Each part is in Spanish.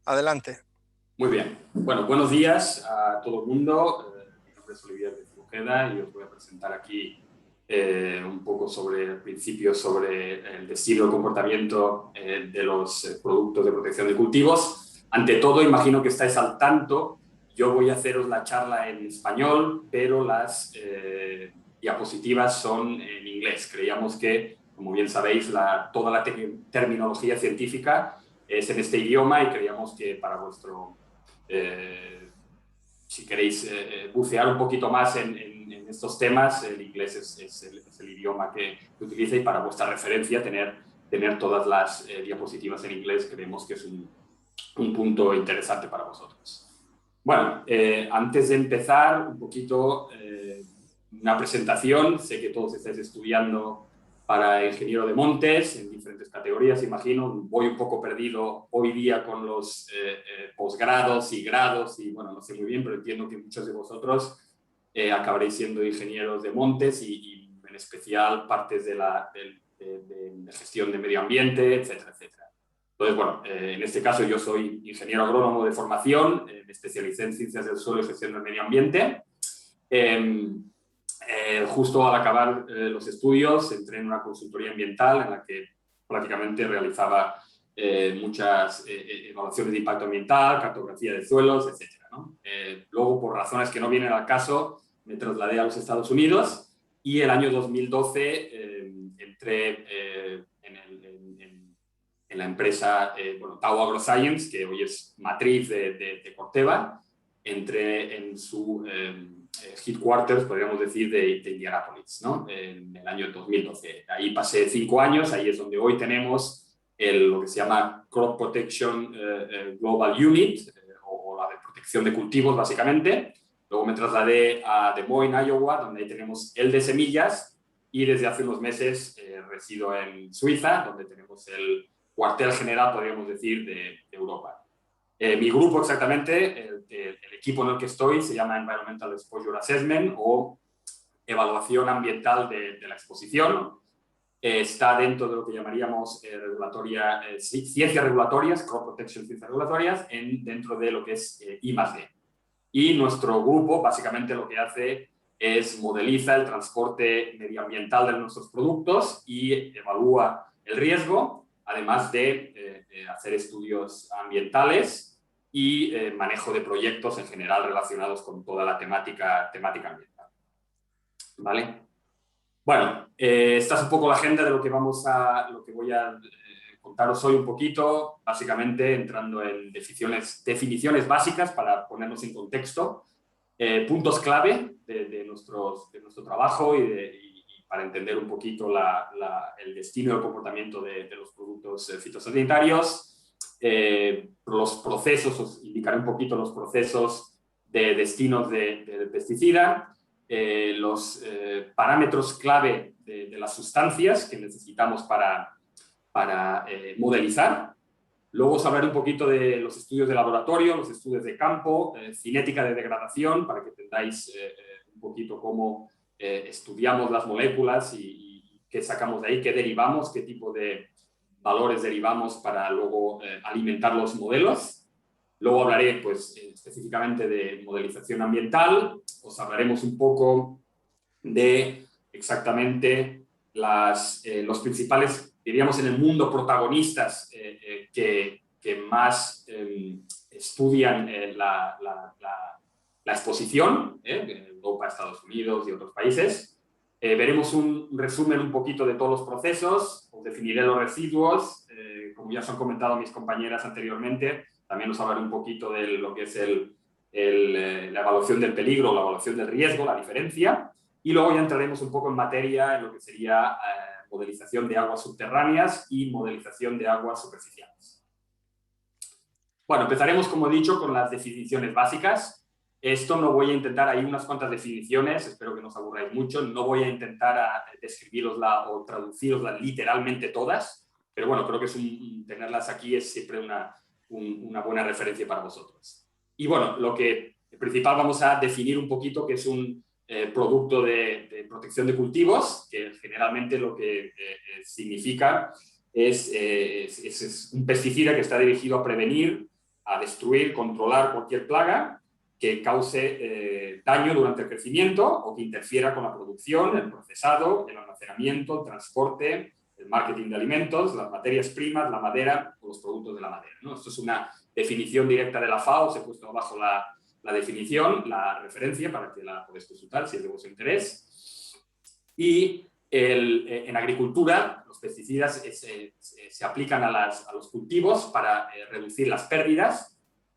Adelante. Muy bien. Bueno, buenos días a todo el mundo. Mi nombre es Olivier de Ojeda y os voy a presentar aquí un poco sobre principios sobre el destino y comportamiento de los productos de protección de cultivos. Ante todo, imagino que estáis al tanto. Yo voy a haceros la charla en español, pero las diapositivas son en inglés. Creíamos que, como bien sabéis, toda la terminología científica es en este idioma y creíamos que para vuestro... si queréis bucear un poquito más en estos temas, el inglés es el idioma que utiliza, y para vuestra referencia tener todas las diapositivas en inglés creemos que es un punto interesante para vosotros. Bueno, antes de empezar, un poquito una presentación. Sé que todos estáis estudiando para ingeniero de montes en diferentes categorías, imagino. Voy un poco perdido hoy día con los posgrados y grados y, bueno, no sé muy bien, pero entiendo que muchos de vosotros acabaréis siendo ingenieros de montes y en especial partes de gestión de medio ambiente, etcétera, etcétera. Entonces, bueno, en este caso yo soy ingeniero agrónomo de formación, me especialicé en ciencias del suelo y gestión del medio ambiente. Justo al acabar los estudios entré en una consultoría ambiental en la que prácticamente realizaba muchas evaluaciones de impacto ambiental, cartografía de suelos, etc., ¿no? Luego, por razones que no vienen al caso, me trasladé a los Estados Unidos y el año 2012 entré en la empresa Tao AgroScience, que hoy es matriz de Corteva. Entré en su headquarters, podríamos decir, de Indianápolis, ¿no? En el año 2012. Ahí pasé 5 años, ahí es donde hoy tenemos lo que se llama Crop Protection Global Unit, o la de protección de cultivos, básicamente. Luego me trasladé a Des Moines, Iowa, donde ahí tenemos el de semillas, y desde hace unos meses resido en Suiza, donde tenemos el cuartel general, podríamos decir, de Europa. Mi grupo exactamente, el equipo en el que estoy, se llama Environmental Exposure Assessment, o evaluación ambiental de la exposición. Está dentro de lo que llamaríamos ciencias regulatorias, Crop Protection Ciencias Regulatorias, dentro de lo que es I+D. Y nuestro grupo básicamente lo que hace es modeliza el transporte medioambiental de nuestros productos y evalúa el riesgo, además de hacer estudios ambientales y manejo de proyectos en general relacionados con toda la temática ambiental. ¿Vale? Bueno, esta es un poco la agenda de lo que voy a contaros hoy un poquito, básicamente entrando en definiciones básicas para ponernos en contexto, puntos clave de nuestro trabajo y para entender un poquito el destino y el comportamiento de los productos fitosanitarios. Los procesos, os indicaré un poquito los procesos de destinos de pesticida, los parámetros clave de las sustancias que necesitamos para modelizar. Luego os hablaré un poquito de los estudios de laboratorio, los estudios de campo, cinética de degradación, para que entendáis un poquito cómo estudiamos las moléculas y qué sacamos de ahí, qué derivamos, qué tipo de valores derivamos para luego alimentar los modelos. Luego hablaré pues, específicamente de modelización ambiental. Os hablaremos un poco de exactamente los principales, diríamos en el mundo, protagonistas que más estudian la exposición, en Europa, Estados Unidos y otros países. Veremos un resumen un poquito de todos los procesos, os definiré los residuos, como ya os han comentado mis compañeras anteriormente, también os hablaré un poquito de lo que es la evaluación del peligro, la evaluación del riesgo, la diferencia, y luego ya entraremos un poco en materia en lo que sería modelización de aguas subterráneas y modelización de aguas superficiales. Bueno, empezaremos, como he dicho, con las definiciones básicas. Esto no voy a intentar, hay unas cuantas definiciones, espero que no os aburráis mucho, no voy a intentar describirosla o traducirosla literalmente todas, pero bueno, creo que tenerlas aquí es siempre una buena referencia para vosotros. Y bueno, lo principal vamos a definir un poquito que es un producto de protección de cultivos, que generalmente lo que significa es un pesticida que está dirigido a prevenir, a destruir, controlar cualquier plaga que cause daño durante el crecimiento o que interfiera con la producción, el procesado, el almacenamiento, el transporte, el marketing de alimentos, las materias primas, la madera o los productos de la madera, ¿no? Esto es una definición directa de la FAO, os he puesto abajo la definición, la referencia para que la podáis consultar si es de vuestro interés. Y en agricultura, los pesticidas se aplican a los cultivos para reducir las pérdidas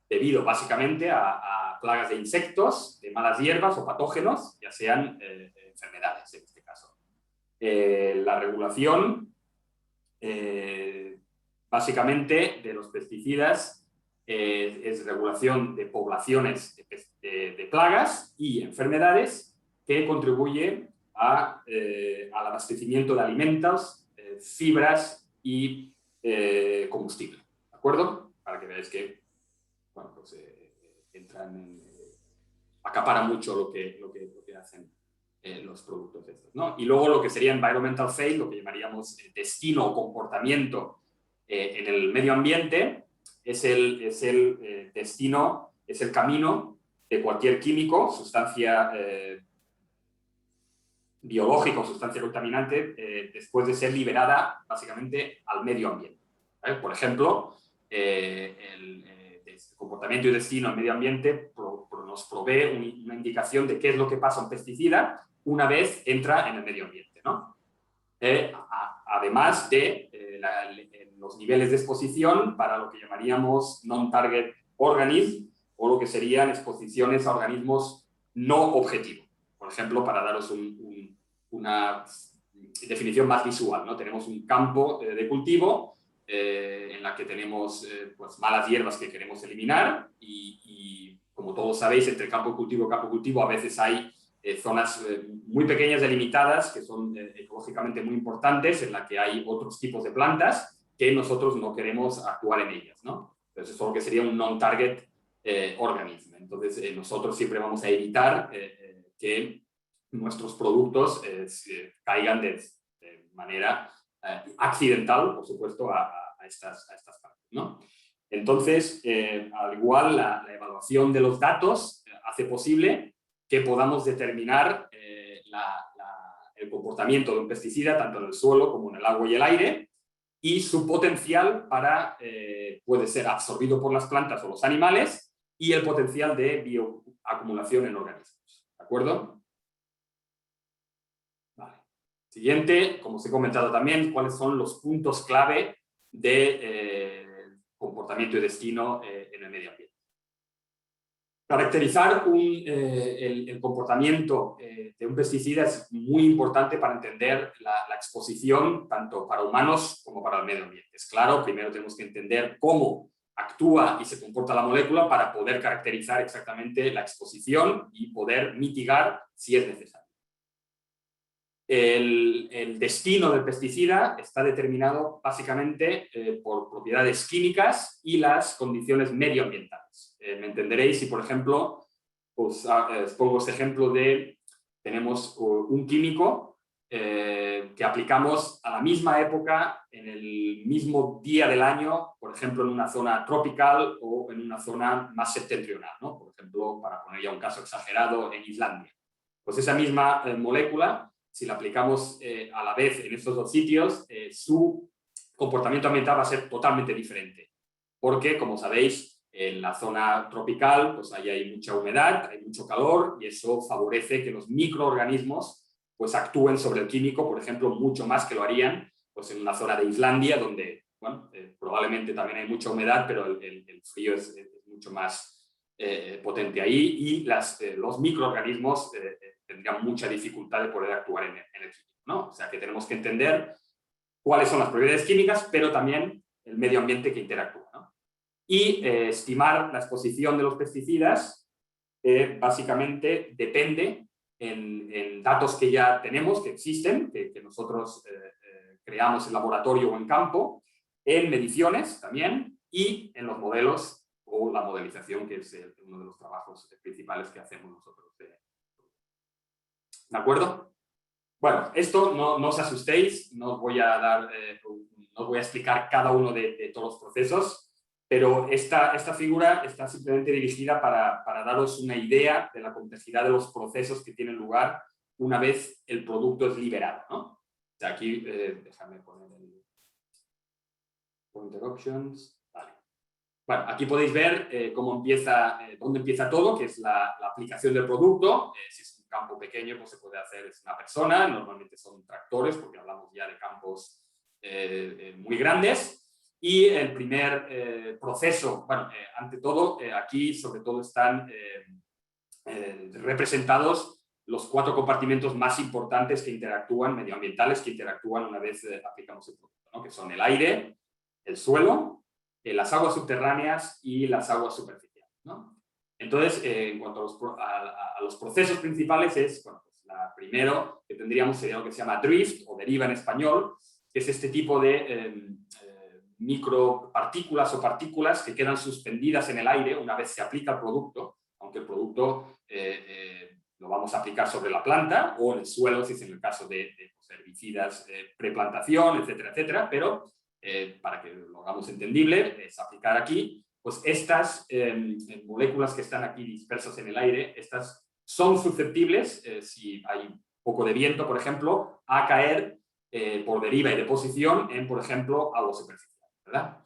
debido básicamente a plagas de insectos, de malas hierbas o patógenos, ya sean enfermedades en este caso. La regulación básicamente de los pesticidas es regulación de poblaciones de plagas y enfermedades que contribuye al abastecimiento de alimentos, fibras y combustible. ¿De acuerdo? Para que veáis que bueno, pues, acaparan mucho lo que hacen los productos estos, ¿no? Y luego lo que sería environmental fate, lo que llamaríamos destino o comportamiento en el medio ambiente, es el destino, es el camino de cualquier químico, sustancia biológica o sustancia contaminante después de ser liberada básicamente al medio ambiente, ¿vale? Por ejemplo, el comportamiento y destino al medio ambiente nos provee una indicación de qué es lo que pasa a un pesticida una vez entra en el medio ambiente, ¿no? Además de los niveles de exposición para lo que llamaríamos non-target organism o lo que serían exposiciones a organismos no objetivos. Por ejemplo, para daros una definición más visual, ¿no? Tenemos un campo de cultivo en la que tenemos pues, malas hierbas que queremos eliminar y como todos sabéis, entre campo cultivo y campo cultivo a veces hay zonas muy pequeñas delimitadas que son ecológicamente muy importantes, en la que hay otros tipos de plantas que nosotros no queremos actuar en ellas, ¿no? Entonces eso es lo que sería un non-target organism. Entonces nosotros siempre vamos a evitar que nuestros productos caigan de manera accidental, por supuesto, a estas partes, ¿no? Entonces, al igual, la evaluación de los datos hace posible que podamos determinar el comportamiento de un pesticida, tanto en el suelo como en el agua y el aire, y su potencial para, puede ser absorbido por las plantas o los animales, y el potencial de bioacumulación en organismos. ¿De acuerdo? Vale. Siguiente, como os he comentado también, cuáles son los puntos clave de comportamiento y destino en el medio ambiente. Caracterizar el comportamiento de un pesticida es muy importante para entender la exposición tanto para humanos como para el medio ambiente. Es claro, primero tenemos que entender cómo actúa y se comporta la molécula para poder caracterizar exactamente la exposición y poder mitigar si es necesario. El destino del pesticida está determinado básicamente por propiedades químicas y las condiciones medioambientales. Me entenderéis si, por ejemplo, os pongo este ejemplo de, tenemos un químico que aplicamos a la misma época, en el mismo día del año, por ejemplo, en una zona tropical o en una zona más septentrional, ¿no? Por ejemplo, para poner ya un caso exagerado, en Islandia. Pues esa misma molécula, si la aplicamos a la vez en estos dos sitios, su comportamiento ambiental va a ser totalmente diferente. Porque, como sabéis, en la zona tropical pues ahí hay mucha humedad, hay mucho calor y eso favorece que los microorganismos pues actúen sobre el químico, por ejemplo, mucho más que lo harían pues, en una zona de Islandia donde bueno, probablemente también hay mucha humedad, pero el frío es mucho más potente ahí y los microorganismos tendrían mucha dificultad de poder actuar en el químico, ¿no? O sea que tenemos que entender cuáles son las propiedades químicas, pero también el medio ambiente que interactúa, ¿no? Y estimar la exposición de los pesticidas básicamente depende en datos que ya tenemos, que existen, que nosotros creamos en laboratorio o en campo, en mediciones también y en los modelos o la modelización, que es uno de los trabajos principales que hacemos nosotros. ¿De acuerdo? Bueno, esto no os asustéis, no os voy a explicar cada uno de todos los procesos. pero esta figura está simplemente dirigida para daros una idea de la complejidad de los procesos que tienen lugar una vez el producto es liberado, ¿no? O sea, aquí, déjame poner el pointer options. Vale. Bueno, aquí podéis ver cómo empieza, dónde empieza todo, que es la aplicación del producto. Si es un campo pequeño, pues se puede hacer, es una persona, normalmente son tractores, porque hablamos ya de campos muy grandes. Y el primer proceso, bueno, ante todo, aquí sobre todo están representados los 4 compartimentos más importantes que interactúan, medioambientales, que interactúan una vez aplicamos el producto, ¿no? Que son el aire, el suelo, las aguas subterráneas y las aguas superficiales, ¿no? Entonces, en cuanto a los procesos principales, es, bueno, pues primero que tendríamos sería lo que se llama drift, o deriva en español, que es este tipo de micropartículas o partículas que quedan suspendidas en el aire una vez se aplica el producto, aunque el producto lo vamos a aplicar sobre la planta o en el suelo, si es en el caso de herbicidas preplantación, etcétera, etcétera, pero para que lo hagamos entendible, es aplicar aquí, pues estas moléculas que están aquí dispersas en el aire, estas son susceptibles, si hay un poco de viento, por ejemplo, a caer por deriva y deposición en, por ejemplo, agua superficial, ¿verdad?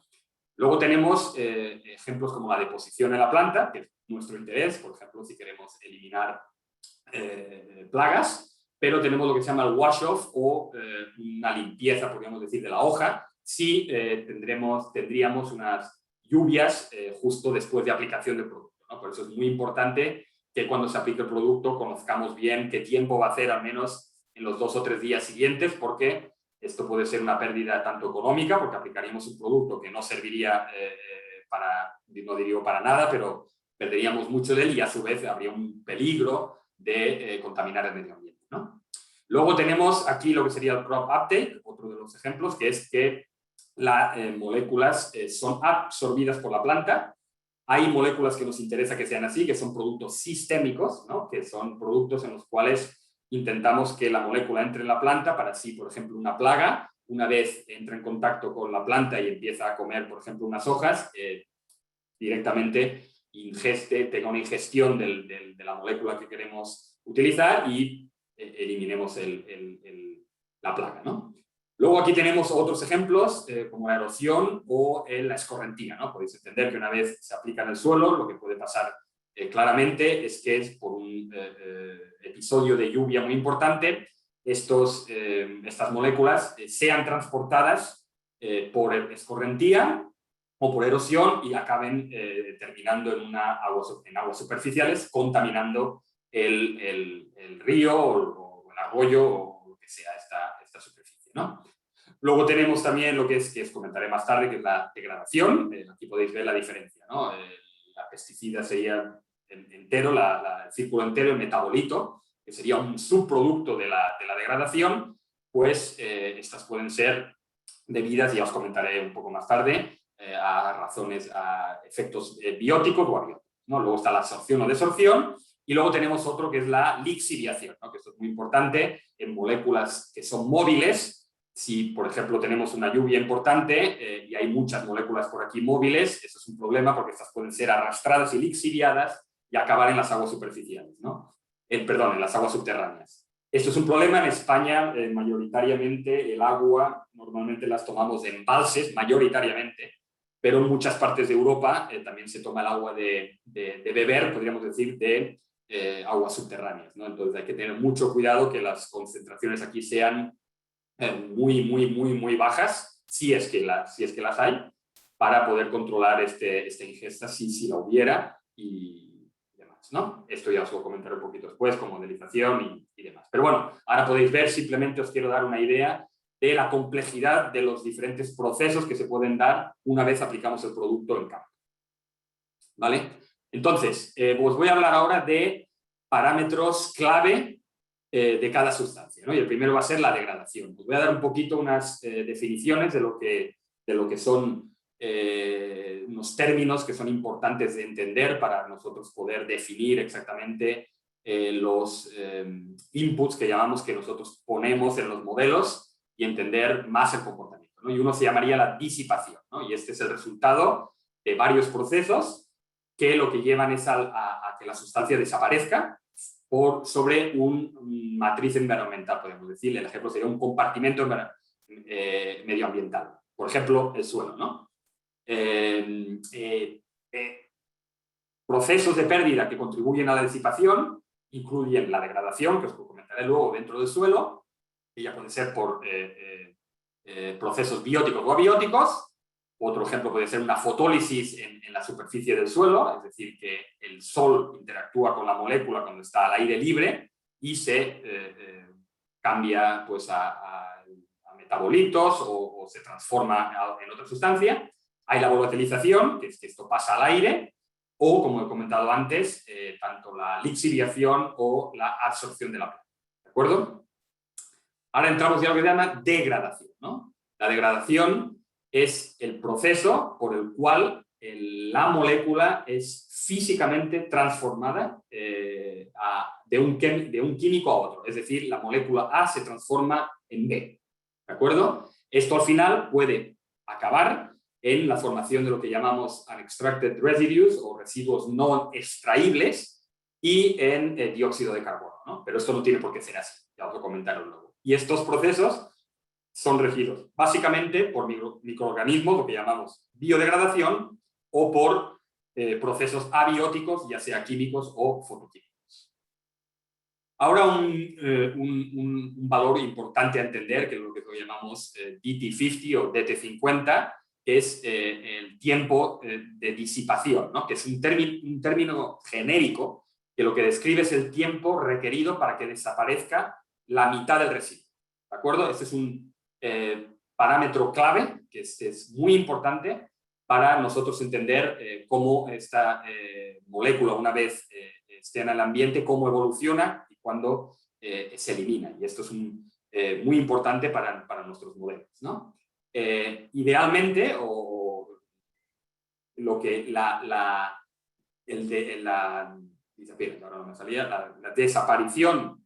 Luego tenemos ejemplos como la deposición en la planta, que es nuestro interés, por ejemplo, si queremos eliminar plagas, pero tenemos lo que se llama el wash-off o una limpieza, podríamos decir, de la hoja, si tendríamos unas lluvias justo después de aplicación del producto, ¿no? Por eso es muy importante que cuando se aplique el producto conozcamos bien qué tiempo va a hacer, al menos en los 2 o 3 días siguientes, porque esto puede ser una pérdida tanto económica, porque aplicaríamos un producto que no serviría no diría para nada, pero perderíamos mucho de él y a su vez habría un peligro de contaminar el medio ambiente, ¿no? Luego tenemos aquí lo que sería el crop uptake, otro de los ejemplos, que es que las moléculas son absorbidas por la planta. Hay moléculas que nos interesa que sean así, que son productos sistémicos, ¿no? Que son productos en los cuales intentamos que la molécula entre en la planta para así, por ejemplo, una plaga, una vez entra en contacto con la planta y empieza a comer, por ejemplo, unas hojas, directamente tenga una ingestión de la molécula que queremos utilizar y eliminemos la plaga, ¿no? Luego aquí tenemos otros ejemplos, como la erosión o la escorrentina, ¿no? Podéis entender que una vez se aplica en el suelo, lo que puede pasar claramente es que es por un episodio de lluvia muy importante, estas moléculas sean transportadas por escorrentía o por erosión y acaben terminando en aguas superficiales, contaminando el río o el arroyo o lo que sea esta superficie, ¿no? Luego tenemos también lo que os comentaré más tarde, que es la degradación. Aquí podéis ver la diferencia, ¿no? La pesticida sería entero, el círculo entero, el metabolito, que sería un subproducto de la degradación, pues estas pueden ser debidas, ya os comentaré un poco más tarde, a efectos bióticos o abióticos, ¿no? Luego está la absorción o desorción, y luego tenemos otro que es la lixiviación, ¿no? Que esto es muy importante en moléculas que son móviles. Si, por ejemplo, tenemos una lluvia importante y hay muchas moléculas por aquí móviles, eso es un problema porque estas pueden ser arrastradas y lixiviadas y acabar en las aguas superficiales, ¿no? Perdón, en las aguas subterráneas. Esto es un problema en España, mayoritariamente el agua, normalmente las tomamos de embalses, mayoritariamente, pero en muchas partes de Europa también se toma el agua de beber, podríamos decir, de aguas subterráneas, ¿no? Entonces hay que tener mucho cuidado que las concentraciones aquí sean muy bajas, si es que las hay, para poder controlar esta ingesta si la hubiera y demás, ¿no? Esto ya os lo comentaré un poquito después, con modelización y demás. Pero bueno, ahora podéis ver, simplemente os quiero dar una idea de la complejidad de los diferentes procesos que se pueden dar una vez aplicamos el producto en campo, ¿vale? Entonces, os voy a hablar ahora de parámetros clave de cada sustancia, ¿no? Y el primero va a ser la degradación. Os voy a dar un poquito unas definiciones de lo que son unos términos que son importantes de entender para nosotros poder definir exactamente los inputs que llamamos que nosotros ponemos en los modelos y entender más el comportamiento, ¿no? Y uno se llamaría la disipación, ¿no? Y este es el resultado de varios procesos que lo que llevan es a que la sustancia desaparezca sobre un matriz environmental, podemos decir. El ejemplo sería un compartimento medioambiental. Por ejemplo, el suelo, ¿no? Procesos de pérdida que contribuyen a la disipación incluyen la degradación, que os comentaré luego, dentro del suelo, que ya puede ser por procesos bióticos o abióticos. Otro ejemplo puede ser una fotólisis en la superficie del suelo, es decir, que el sol interactúa con la molécula cuando está al aire libre y se cambia pues, a metabolitos o se transforma en otra sustancia. Hay la volatilización, que es que esto pasa al aire, o, como he comentado antes, tanto la lixiviación o la absorción de la planta. ¿De acuerdo? Ahora entramos ya a lo que se llama degradación, ¿no? La degradación es el proceso por el cual la molécula es físicamente transformada de un químico a otro. Es decir, la molécula A se transforma en B. ¿De acuerdo? Esto al final puede acabar en la formación de lo que llamamos unextracted residues o residuos no extraíbles y en dióxido de carbono, ¿no? Pero esto no tiene por qué ser así, ya os lo comentaré luego. Y estos procesos son regidos básicamente por microorganismos, lo que llamamos biodegradación, o por procesos abióticos, ya sea químicos o fotoquímicos. Ahora un valor importante a entender, que es lo que llamamos DT50 o DT50, que es el tiempo de disipación, ¿no? Que es un término genérico que lo que describe es el tiempo requerido para que desaparezca la mitad del residuo. ¿De acuerdo? Este es un parámetro clave que es muy importante para nosotros entender cómo esta molécula, una vez esté en el ambiente, cómo evoluciona y cuándo se elimina. Y esto es muy importante para nuestros modelos, ¿no? Idealmente, o lo que la desaparición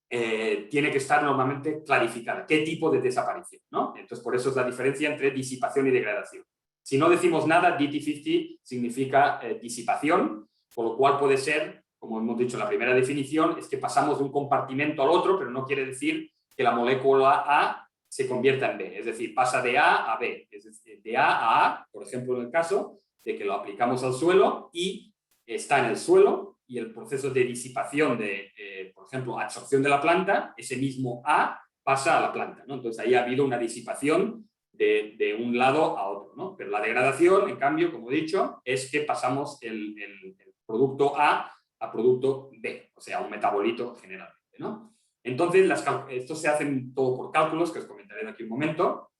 tiene que estar normalmente clarificada. ¿Qué tipo de desaparición? ¿No? Entonces, por eso es la diferencia entre disipación y degradación. Si no decimos nada, DT50 significa disipación, por lo cual puede ser, como hemos dicho en la primera definición, es que pasamos de un compartimento al otro, pero no quiere decir que la molécula A se convierta en B, es decir, pasa de A a B, es decir, de A, por ejemplo, en el caso de que lo aplicamos al suelo y está en el suelo, y el proceso de disipación de, por ejemplo, absorción de la planta, ese mismo A pasa a la planta, ¿no? Entonces ahí ha habido una disipación de un lado a otro, ¿no? Pero la degradación, en cambio, como he dicho, es que pasamos el producto A producto B, o sea, un metabolito generalmente, ¿no? Entonces, esto se hace todo por cálculos, que os comentaré en aquí un momento.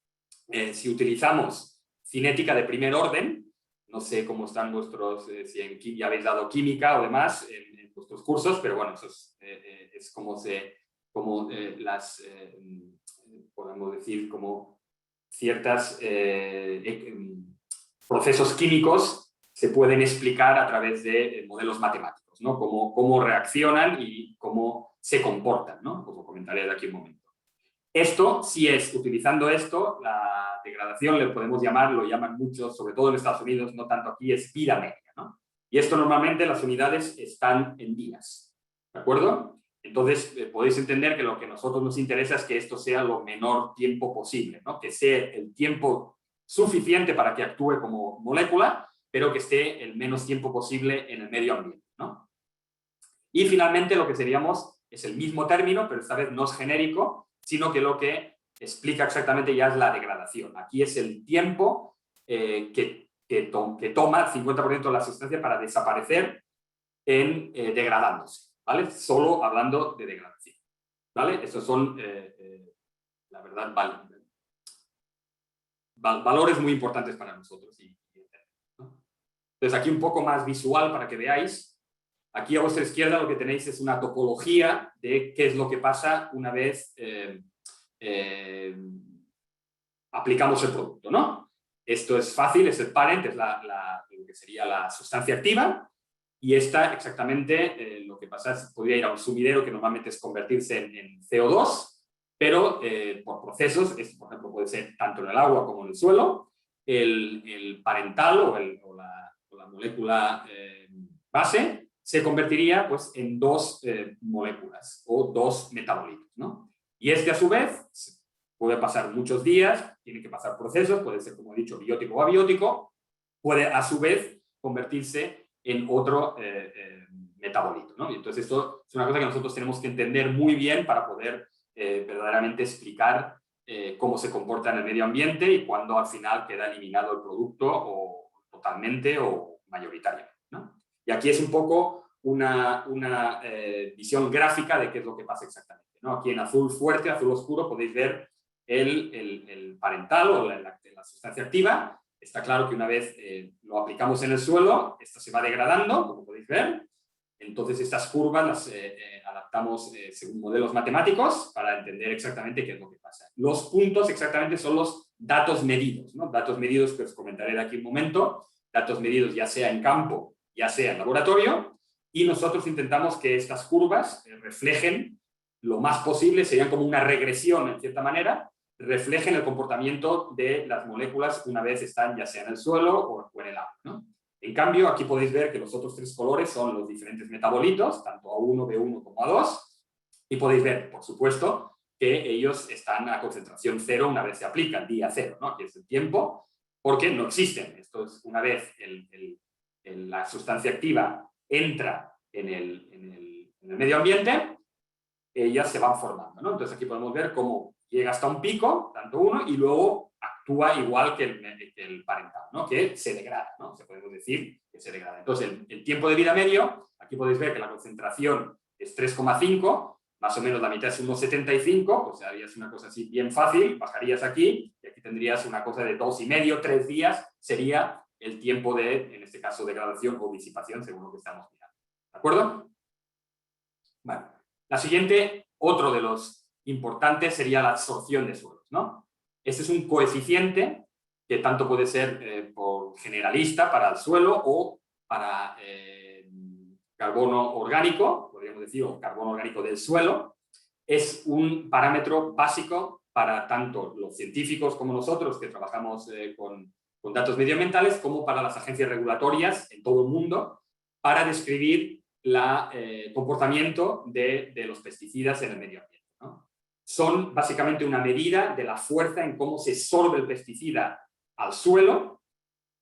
Si utilizamos cinética de primer orden, no sé cómo están vuestros, si ya habéis dado química o demás en vuestros cursos, pero bueno, eso es como podemos decir, como ciertos procesos químicos se pueden explicar a través de modelos matemáticos, ¿no? Cómo reaccionan y cómo se comportan, ¿no? Os lo comentaré de aquí un momento. Esto, si es utilizando esto, la degradación le podemos llamar, lo llaman muchos, sobre todo en Estados Unidos, no tanto aquí, es vida media, ¿no? Y esto normalmente las unidades están en días, ¿de acuerdo? Entonces, podéis entender que lo que a nosotros nos interesa es que esto sea lo menor tiempo posible, ¿no? Que sea el tiempo suficiente para que actúe como molécula, pero que esté el menos tiempo posible en el medio ambiente, ¿no? Y finalmente lo que seríamos es el mismo término, pero esta vez no es genérico, sino que lo que explica exactamente ya es la degradación. Aquí es el tiempo que toma el 50% de la sustancia para desaparecer degradándose, ¿vale? Solo hablando de degradación, ¿vale? Estos son, la verdad, valores muy importantes para nosotros. ¿No? Entonces, aquí un poco más visual para que veáis. Aquí a vuestra izquierda lo que tenéis es una topología de qué es lo que pasa una vez aplicamos el producto, ¿no? Esto es fácil, es el parent, es lo que sería la sustancia activa, y esta exactamente lo que pasa es que podría ir a un sumidero que normalmente es convertirse en CO2, pero por procesos, esto por ejemplo puede ser tanto en el agua como en el suelo, el parental o la molécula base se convertiría pues, en dos moléculas o dos metabolitos, ¿no? Y a su vez puede pasar muchos días, tiene que pasar procesos, puede ser, como he dicho, biótico o abiótico, puede a su vez convertirse en otro metabolito, ¿no? Y entonces esto es una cosa que nosotros tenemos que entender muy bien para poder verdaderamente explicar cómo se comporta en el medio ambiente y cuándo al final queda eliminado el producto o totalmente o mayoritariamente, ¿no? Y aquí es un poco una visión gráfica de qué es lo que pasa exactamente, ¿no? Aquí en azul fuerte, azul oscuro, podéis ver el parental o la sustancia activa. Está claro que una vez lo aplicamos en el suelo, esto se va degradando, como podéis ver. Entonces estas curvas las adaptamos según modelos matemáticos para entender exactamente qué es lo que pasa. Los puntos exactamente son los datos medidos, ¿no? Datos medidos que os comentaré de aquí un momento, datos medidos ya sea en campo, ya sea en laboratorio, y nosotros intentamos que estas curvas reflejen lo más posible, serían como una regresión en cierta manera, reflejen el comportamiento de las moléculas una vez están ya sea en el suelo o en el agua, ¿no? En cambio, aquí podéis ver que los otros tres colores son los diferentes metabolitos, tanto A1, B1 como A2, y podéis ver, por supuesto, que ellos están a concentración cero una vez se aplican, día cero, ¿no? Aquí es el tiempo, porque no existen. Esto es una vez la sustancia activa entra en el medio ambiente, ellas se van formando, ¿no? Entonces aquí podemos ver cómo llega hasta un pico, tanto uno, y luego actúa igual que el parental, ¿no? Que se degrada, ¿no? Se podemos decir que se degrada. Entonces el tiempo de vida medio, aquí podéis ver que la concentración es 3,5, más o menos la mitad es 1,75, pues harías una cosa así bien fácil, bajarías aquí, y aquí tendrías una cosa de 2,5, 3 días, sería el tiempo de, en este caso, degradación o disipación, según lo que estamos mirando. ¿De acuerdo? Vale. La siguiente, otro de los importantes, sería la absorción de suelos, ¿no? Este es un coeficiente que tanto puede ser por generalista para el suelo o para carbono orgánico, podríamos decir, o carbono orgánico del suelo. Es un parámetro básico para tanto los científicos como nosotros que trabajamos con datos medioambientales, como para las agencias regulatorias en todo el mundo, para describir el comportamiento de los pesticidas en el medio ambiente, ¿no? Son básicamente una medida de la fuerza en cómo se sorbe el pesticida al suelo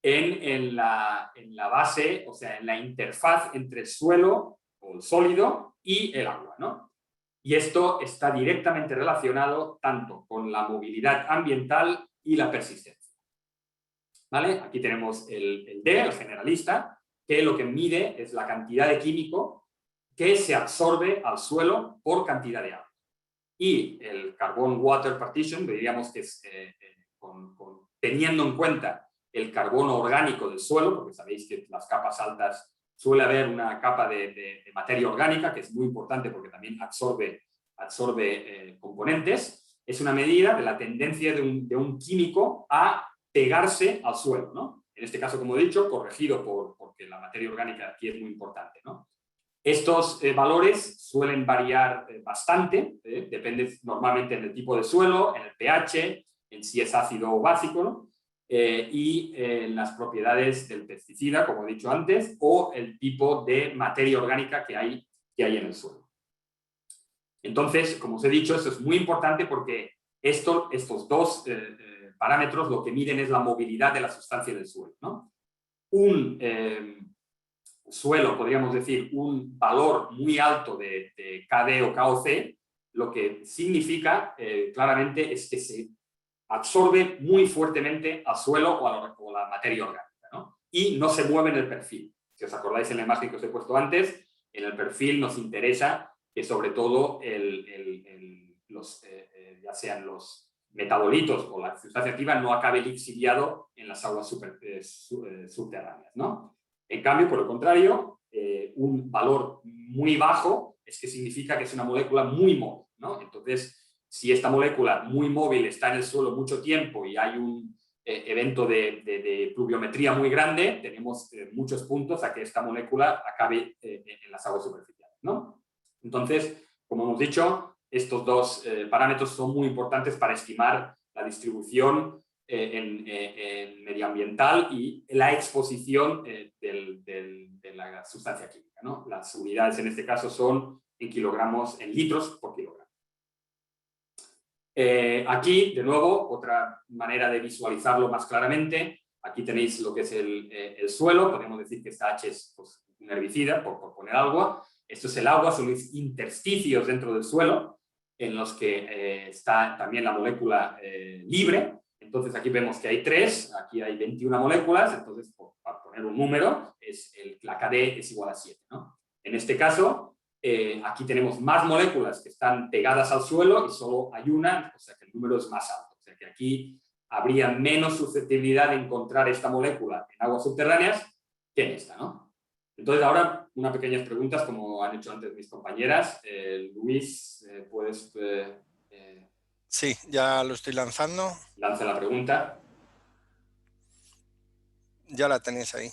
en la base, o sea, en la interfaz entre el suelo o el sólido y el agua, ¿no? Y esto está directamente relacionado tanto con la movilidad ambiental y la persistencia. ¿Vale? Aquí tenemos el D, el generalista, que lo que mide es la cantidad de químico que se absorbe al suelo por cantidad de agua. Y el Carbon Water Partition, diríamos que es teniendo en cuenta el carbono orgánico del suelo, porque sabéis que las capas altas suele haber una capa de materia orgánica, que es muy importante porque también absorbe componentes, es una medida de la tendencia de un químico a pegarse al suelo, ¿no? En este caso, como he dicho, corregido porque la materia orgánica aquí es muy importante, ¿no? Estos valores suelen variar bastante, depende normalmente del tipo de suelo, en el pH, en si es ácido o básico, ¿no? Y en las propiedades del pesticida, como he dicho antes, o el tipo de materia orgánica que hay en el suelo. Entonces, como os he dicho, esto es muy importante porque estos dos parámetros lo que miden es la movilidad de la sustancia del suelo, ¿no? Un suelo, podríamos decir, un valor muy alto de KD o KOC, lo que significa claramente es que se absorbe muy fuertemente al suelo o a la materia orgánica, ¿no? Y no se mueve en el perfil. Si os acordáis en la imagen que os he puesto antes, en el perfil nos interesa que sobre todo ya sean los metabolitos o la sustancia activa no acabe lixiviado en las aguas subterráneas, ¿no? En cambio, por el contrario, un valor muy bajo es que significa que es una molécula muy móvil, ¿no? Entonces, si esta molécula muy móvil está en el suelo mucho tiempo y hay un evento de pluviometría muy grande, tenemos muchos puntos a que esta molécula acabe en las aguas superficiales, ¿no? Entonces, como hemos dicho, estos dos parámetros son muy importantes para estimar la distribución en medioambiental y la exposición de la sustancia química, ¿no? Las unidades en este caso son en kilogramos, en litros por kilogramo. Aquí, de nuevo, otra manera de visualizarlo más claramente. Aquí tenéis lo que es el suelo. Podemos decir que esta H es pues, un herbicida, por poner algo. Esto es el agua, son los intersticios dentro del suelo en los que está también la molécula libre. Entonces aquí vemos que hay 3, aquí hay 21 moléculas, entonces para poner un número, la KD es igual a 7, ¿no? En este caso, aquí tenemos más moléculas que están pegadas al suelo y solo hay una, o sea que el número es más alto. O sea que aquí habría menos susceptibilidad de encontrar esta molécula en aguas subterráneas que en esta, ¿no? Entonces ahora unas pequeñas preguntas como han hecho antes mis compañeras. Luis, ¿puedes...? Sí, ya lo estoy lanzando. Lanza la pregunta. Ya la tenéis ahí.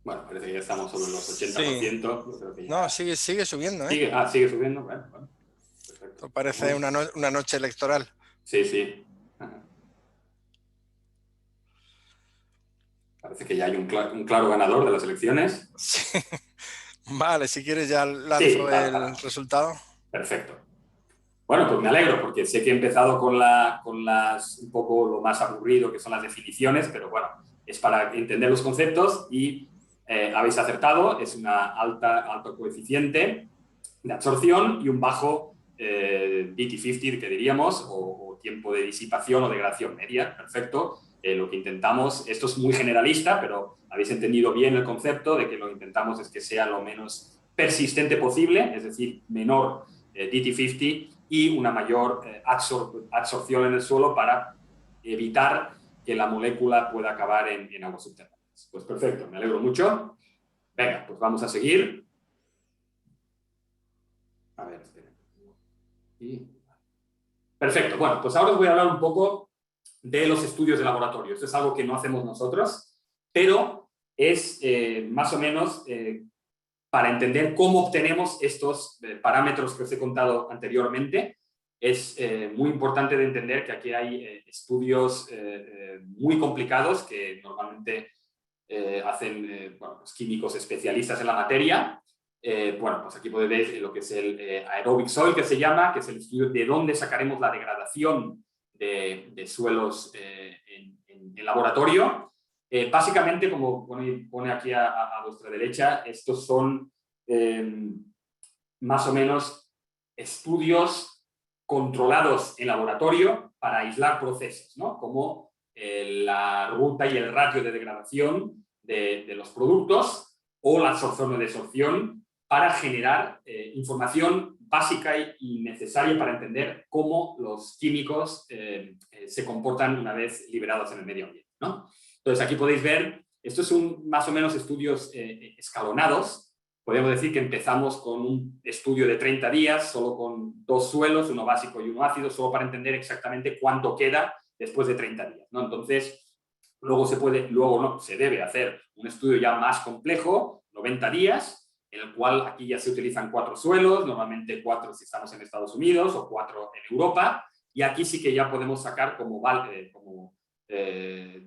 Bueno, parece que ya estamos sobre los 80%. Sí. Creo que ya... No, sigue subiendo, ¿eh? Sigue subiendo. Bueno, perfecto. Esto parece una noche electoral. Sí, sí. Parece que ya hay un claro ganador de las elecciones. Sí. Vale, si quieres ya lanzo el resultado. Perfecto. Bueno, pues me alegro porque sé que he empezado con un poco lo más aburrido que son las definiciones, pero bueno, es para entender los conceptos y habéis acertado. Es una alto coeficiente de absorción y un bajo DT50, que diríamos, o tiempo de disipación o degradación media. Perfecto. Lo que intentamos, esto es muy generalista, pero habéis entendido bien el concepto de que lo que intentamos es que sea lo menos persistente posible, es decir, menor DT50 y una mayor absorción en el suelo para evitar que la molécula pueda acabar en aguas subterráneas. Pues perfecto, me alegro mucho. Venga, pues vamos a seguir. A ver, espera. Perfecto, bueno, pues ahora os voy a hablar un poco de los estudios de laboratorio. Esto es algo que no hacemos nosotros, pero es más o menos para entender cómo obtenemos estos parámetros que os he contado anteriormente. Es muy importante de entender que aquí hay estudios muy complicados que normalmente hacen los químicos especialistas en la materia. Bueno, pues aquí podéis ver lo que es el aerobic soil, que se llama, que es el estudio de dónde sacaremos la degradación de suelos en laboratorio. Básicamente, como pone aquí a vuestra derecha, estos son más o menos estudios controlados en laboratorio para aislar procesos, ¿no? Como la ruta y el ratio de degradación de los productos o la absorción o desorción para generar información básica y necesaria para entender cómo los químicos se comportan una vez liberados en el medio ambiente, ¿no? Entonces aquí podéis ver, estos son más o menos estudios escalonados. Podemos decir que empezamos con un estudio de 30 días, solo con 2 suelos, uno básico y uno ácido, solo para entender exactamente cuánto queda después de 30 días, ¿no? Entonces, luego se debe hacer un estudio ya más complejo, 90 días, en el cual aquí ya se utilizan 4 suelos, normalmente 4 si estamos en Estados Unidos o 4 en Europa, y aquí sí que ya podemos sacar como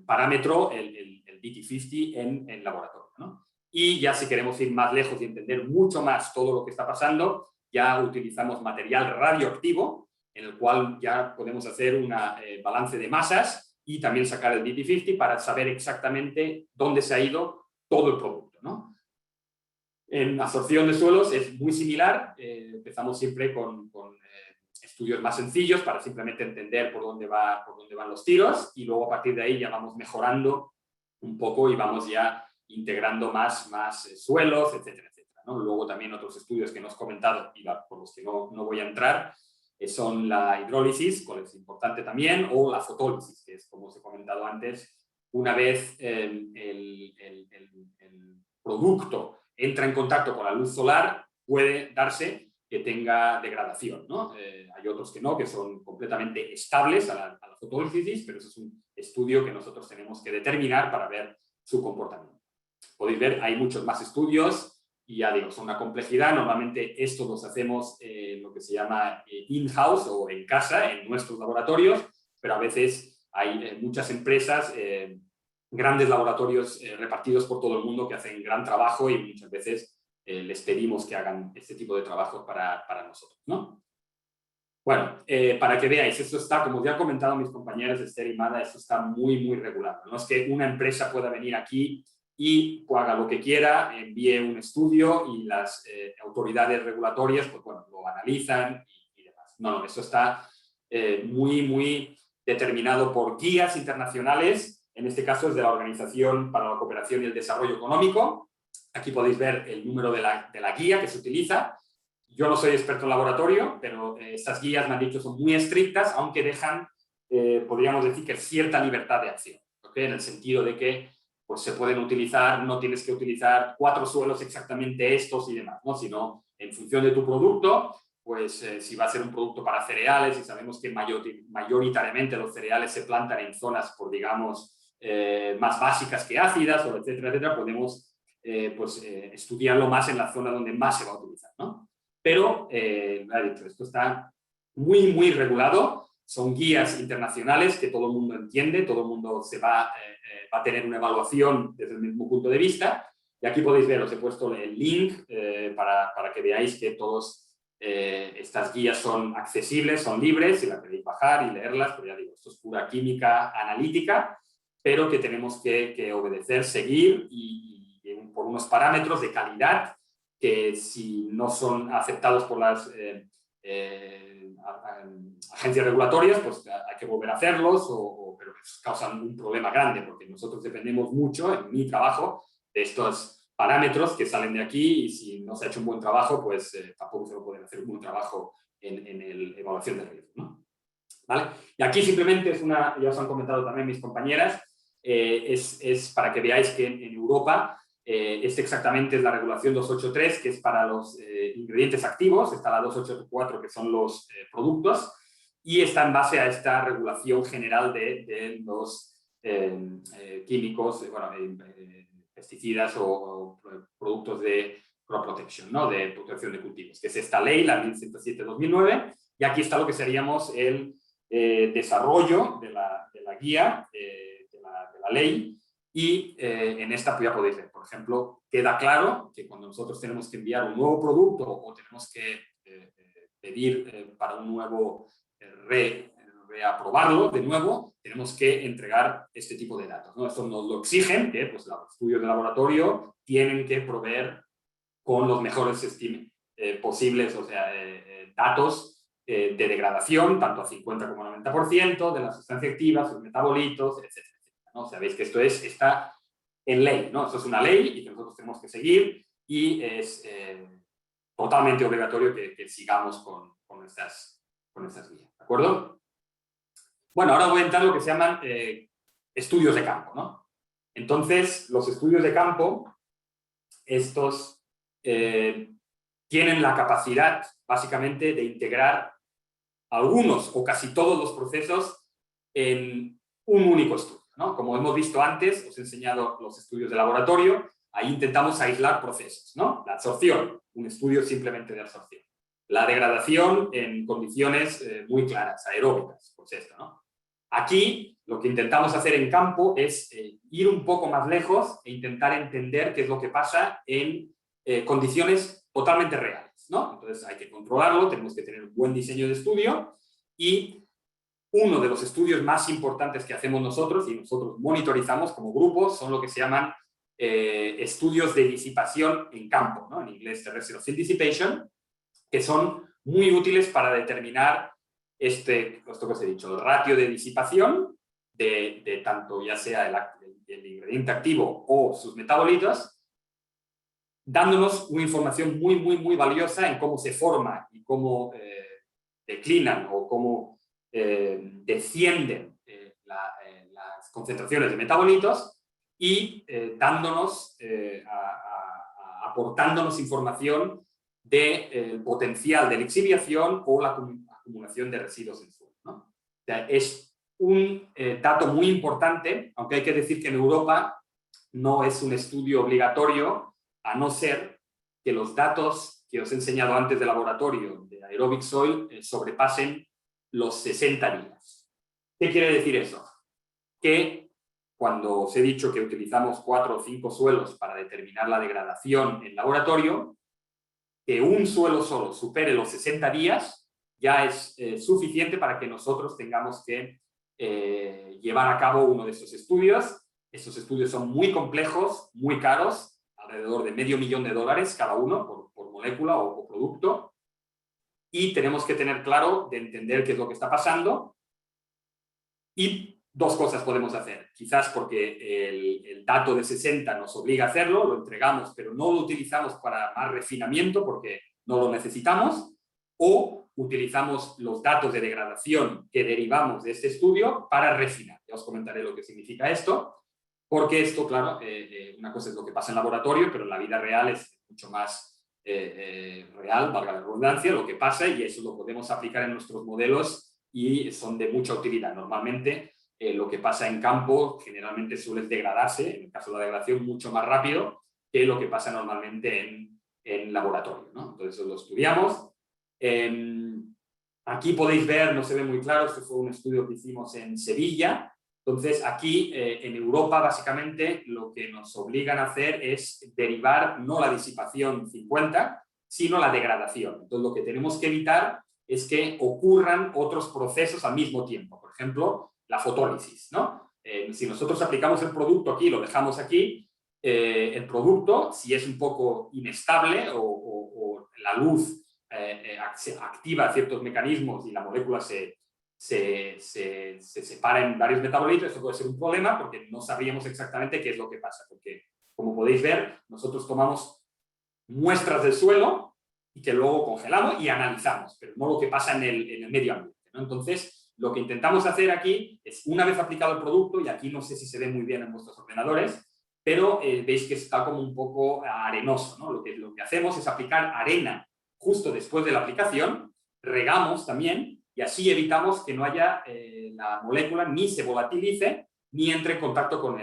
parámetro el DT50 en laboratorio, ¿no? Y ya si queremos ir más lejos y entender mucho más todo lo que está pasando, ya utilizamos material radioactivo en el cual ya podemos hacer un balance de masas y también sacar el DT50 para saber exactamente dónde se ha ido todo el producto, ¿no? En absorción de suelos es muy similar. Empezamos siempre con estudios más sencillos para simplemente entender por dónde van los tiros, y luego a partir de ahí ya vamos mejorando un poco y vamos ya integrando más suelos, etcétera, etcétera, ¿no? Luego también otros estudios que no os he comentado y por los que no voy a entrar son la hidrólisis, que es importante también, o la fotólisis, que es, como os he comentado antes, una vez el producto entra en contacto con la luz solar, puede darse que tenga degradación, ¿no? Hay otros que no, que son completamente estables a la fotólisis, pero eso es un estudio que nosotros tenemos que determinar para ver su comportamiento. Podéis ver, hay muchos más estudios y ya digo, son una complejidad. Normalmente estos los hacemos lo que se llama in-house o en casa, en nuestros laboratorios, pero a veces hay muchas empresas, grandes laboratorios repartidos por todo el mundo que hacen gran trabajo y muchas veces les pedimos que hagan este tipo de trabajos para nosotros, ¿no? Bueno, para que veáis, esto está, como ya han comentado mis compañeros Esther y Mada, esto está muy regulado. No es que una empresa pueda venir aquí y haga lo que quiera, envíe un estudio y las autoridades regulatorias, pues bueno, lo analizan y demás. No, esto está muy determinado por guías internacionales. En este caso es de la Organización para la Cooperación y el Desarrollo Económico. Aquí podéis ver el número de la guía que se utiliza. Yo no soy experto en laboratorio, pero estas guías, me han dicho, son muy estrictas, aunque dejan, podríamos decir, que cierta libertad de acción, ¿okay? En el sentido de que pues, se pueden utilizar, no tienes que utilizar 4 suelos exactamente estos y demás, ¿no? Sino en función de tu producto, pues si va a ser un producto para cereales, y sabemos que mayoritariamente los cereales se plantan en zonas, por digamos, más básicas que ácidas, o etcétera, podemos estudiarlo más en la zona donde más se va a utilizar, ¿no? Pero, esto está muy regulado. Son guías internacionales que todo el mundo entiende, todo el mundo va a tener una evaluación desde el mismo punto de vista. Y aquí podéis ver, os he puesto el link para que veáis que todas estas guías son accesibles, son libres, si las queréis bajar y leerlas, pero ya digo, esto es pura química analítica, pero que tenemos que obedecer, seguir y por unos parámetros de calidad que si no son aceptados por las agencias regulatorias, pues hay que volver a hacerlos, pero causan un problema grande, porque nosotros dependemos mucho, en mi trabajo, de estos parámetros que salen de aquí, y si no se ha hecho un buen trabajo, pues tampoco se va a poder hacer un buen trabajo en la evaluación de riesgo, ¿no? ¿Vale? Y aquí simplemente es ya os han comentado también mis compañeras, es para que veáis que en Europa exactamente es la regulación 283, que es para los ingredientes activos, está la 284, que son los productos, y está en base a esta regulación general de los químicos, pesticidas o productos de crop protection, ¿no? De protección de cultivos, que es esta ley, la 1107-2009, y aquí está lo que seríamos el desarrollo de la guía, de la ley. Y en esta ya podéis ver, por ejemplo, queda claro que cuando nosotros tenemos que enviar un nuevo producto o tenemos que pedir para un nuevo reaprobarlo de nuevo, tenemos que entregar este tipo de datos, ¿no? Esto nos lo exigen, que pues, los estudios de laboratorio tienen que proveer con los mejores posibles, o sea, datos de degradación, tanto a 50 como 90%, de la sustancia activa, sus metabolitos, etc. ¿No? Sabéis que esto está en ley, ¿no? Esto es una ley y que nosotros tenemos que seguir, y es totalmente obligatorio que sigamos con estas guías, ¿de acuerdo? Bueno, ahora voy a entrar en lo que se llaman estudios de campo, ¿no? Entonces, los estudios de campo, estos tienen la capacidad, básicamente, de integrar algunos o casi todos los procesos en un único estudio, ¿no? Como hemos visto antes, os he enseñado los estudios de laboratorio, ahí intentamos aislar procesos, ¿no? La absorción, un estudio simplemente de absorción. La degradación en condiciones muy claras, aeróbicas, pues esto, ¿no? Aquí lo que intentamos hacer en campo es ir un poco más lejos e intentar entender qué es lo que pasa en condiciones totalmente reales, ¿no? Entonces hay que controlarlo, tenemos que tener un buen diseño de estudio Y uno de los estudios más importantes que hacemos nosotros, y nosotros monitorizamos como grupo, son lo que se llaman estudios de disipación en campo, ¿no? En inglés terrestrial field dissipation, que son muy útiles para determinar esto que os he dicho, el ratio de disipación de tanto ya sea el ingrediente activo o sus metabolitos, dándonos una información muy, muy, muy valiosa en cómo se forma y cómo declinan o cómo descienden las concentraciones de metabolitos y dándonos, aportándonos información del potencial de lixiviación o la acumulación de residuos en suelo, ¿no? O sea, es un dato muy importante, aunque hay que decir que en Europa no es un estudio obligatorio, a no ser que los datos que os he enseñado antes de laboratorio de Aerobic Soil sobrepasen los 60 días. ¿Qué quiere decir eso? Que cuando os he dicho que utilizamos 4 o 5 suelos para determinar la degradación en laboratorio, que un suelo solo supere los 60 días ya es suficiente para que nosotros tengamos que llevar a cabo uno de esos estudios. Estos estudios son muy complejos, muy caros, alrededor de $500,000 cada uno por molécula o producto, y tenemos que tener claro de entender qué es lo que está pasando. Y dos cosas podemos hacer. Quizás porque el dato de 60 nos obliga a hacerlo, lo entregamos, pero no lo utilizamos para más refinamiento porque no lo necesitamos, o utilizamos los datos de degradación que derivamos de este estudio para refinar. Ya os comentaré lo que significa esto, porque esto, claro, una cosa es lo que pasa en laboratorio, pero en la vida real es mucho más real, valga la redundancia, lo que pasa, y eso lo podemos aplicar en nuestros modelos y son de mucha utilidad. Normalmente lo que pasa en campo generalmente suele degradarse, en el caso de la degradación, mucho más rápido que lo que pasa normalmente en laboratorio, ¿no? Entonces eso lo estudiamos. Aquí podéis ver, no se ve muy claro, este fue un estudio que hicimos en Sevilla. Entonces aquí en Europa básicamente lo que nos obligan a hacer es derivar no la disipación 50, sino la degradación. Entonces lo que tenemos que evitar es que ocurran otros procesos al mismo tiempo. Por ejemplo, la fotólisis, ¿no? Si nosotros aplicamos el producto aquí, lo dejamos aquí, el producto, si es un poco inestable o la luz activa ciertos mecanismos y la molécula se separa en varios metabolitos, eso puede ser un problema porque no sabríamos exactamente qué es lo que pasa. Porque, como podéis ver, nosotros tomamos muestras del suelo y que luego congelamos y analizamos, pero no lo que pasa en el medio ambiente, ¿no? Entonces, lo que intentamos hacer aquí es, una vez aplicado el producto, y aquí no sé si se ve muy bien en vuestros ordenadores, pero veis que está como un poco arenoso, ¿no? Lo que hacemos es aplicar arena justo después de la aplicación, regamos también, y así evitamos que no haya la molécula ni se volatilice ni entre en contacto con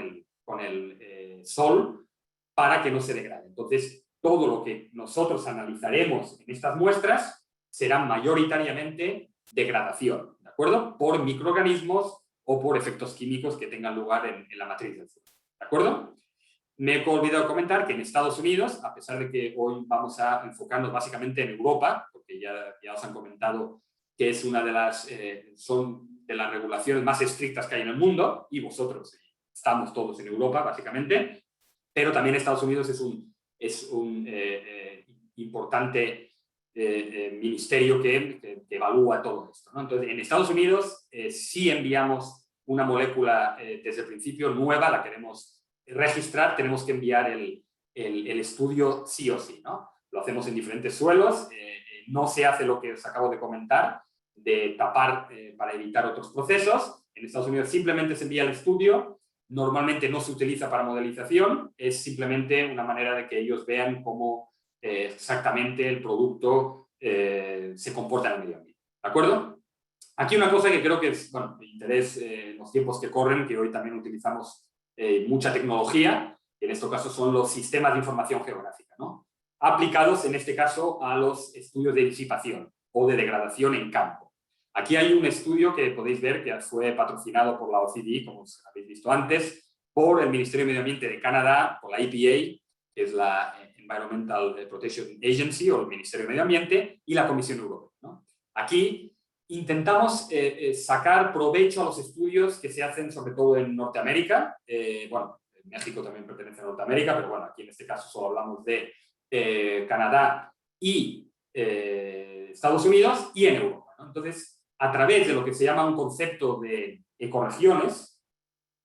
el sol para que no se degrade. Entonces, todo lo que nosotros analizaremos en estas muestras será mayoritariamente degradación, ¿de acuerdo? Por microorganismos o por efectos químicos que tengan lugar en la matriz del suelo, ¿de acuerdo? Me he olvidado comentar que en Estados Unidos, a pesar de que hoy vamos a enfocarnos básicamente en Europa, porque ya os han comentado que es una de son de las regulaciones más estrictas que hay en el mundo, y vosotros estamos todos en Europa, básicamente, pero también Estados Unidos es un importante ministerio que evalúa todo esto, ¿no? Entonces, en Estados Unidos sí enviamos una molécula desde el principio nueva, la queremos registrar, tenemos que enviar el estudio sí o sí, ¿no? Lo hacemos en diferentes suelos, no se hace lo que os acabo de comentar, de tapar para evitar otros procesos. En Estados Unidos simplemente se envía el estudio, normalmente no se utiliza para modelización, es simplemente una manera de que ellos vean cómo exactamente el producto se comporta en el medio ambiente, ¿de acuerdo? Aquí una cosa que creo que es, bueno, de interés en los tiempos que corren, que hoy también utilizamos mucha tecnología, que en este caso son los sistemas de información geográfica, ¿no? Aplicados en este caso a los estudios de disipación o de degradación en campo. Aquí hay un estudio que podéis ver que fue patrocinado por la OCDE, como os habéis visto antes, por el Ministerio de Medio Ambiente de Canadá, por la EPA, que es la Environmental Protection Agency o el Ministerio de Medio Ambiente, y la Comisión Europea, ¿no? Aquí intentamos sacar provecho a los estudios que se hacen sobre todo en Norteamérica. Bueno, México también pertenece a Norteamérica, pero bueno, aquí en este caso solo hablamos de Canadá y Estados Unidos y en Europa, ¿no? Entonces, a través de lo que se llama un concepto de ecorregiones,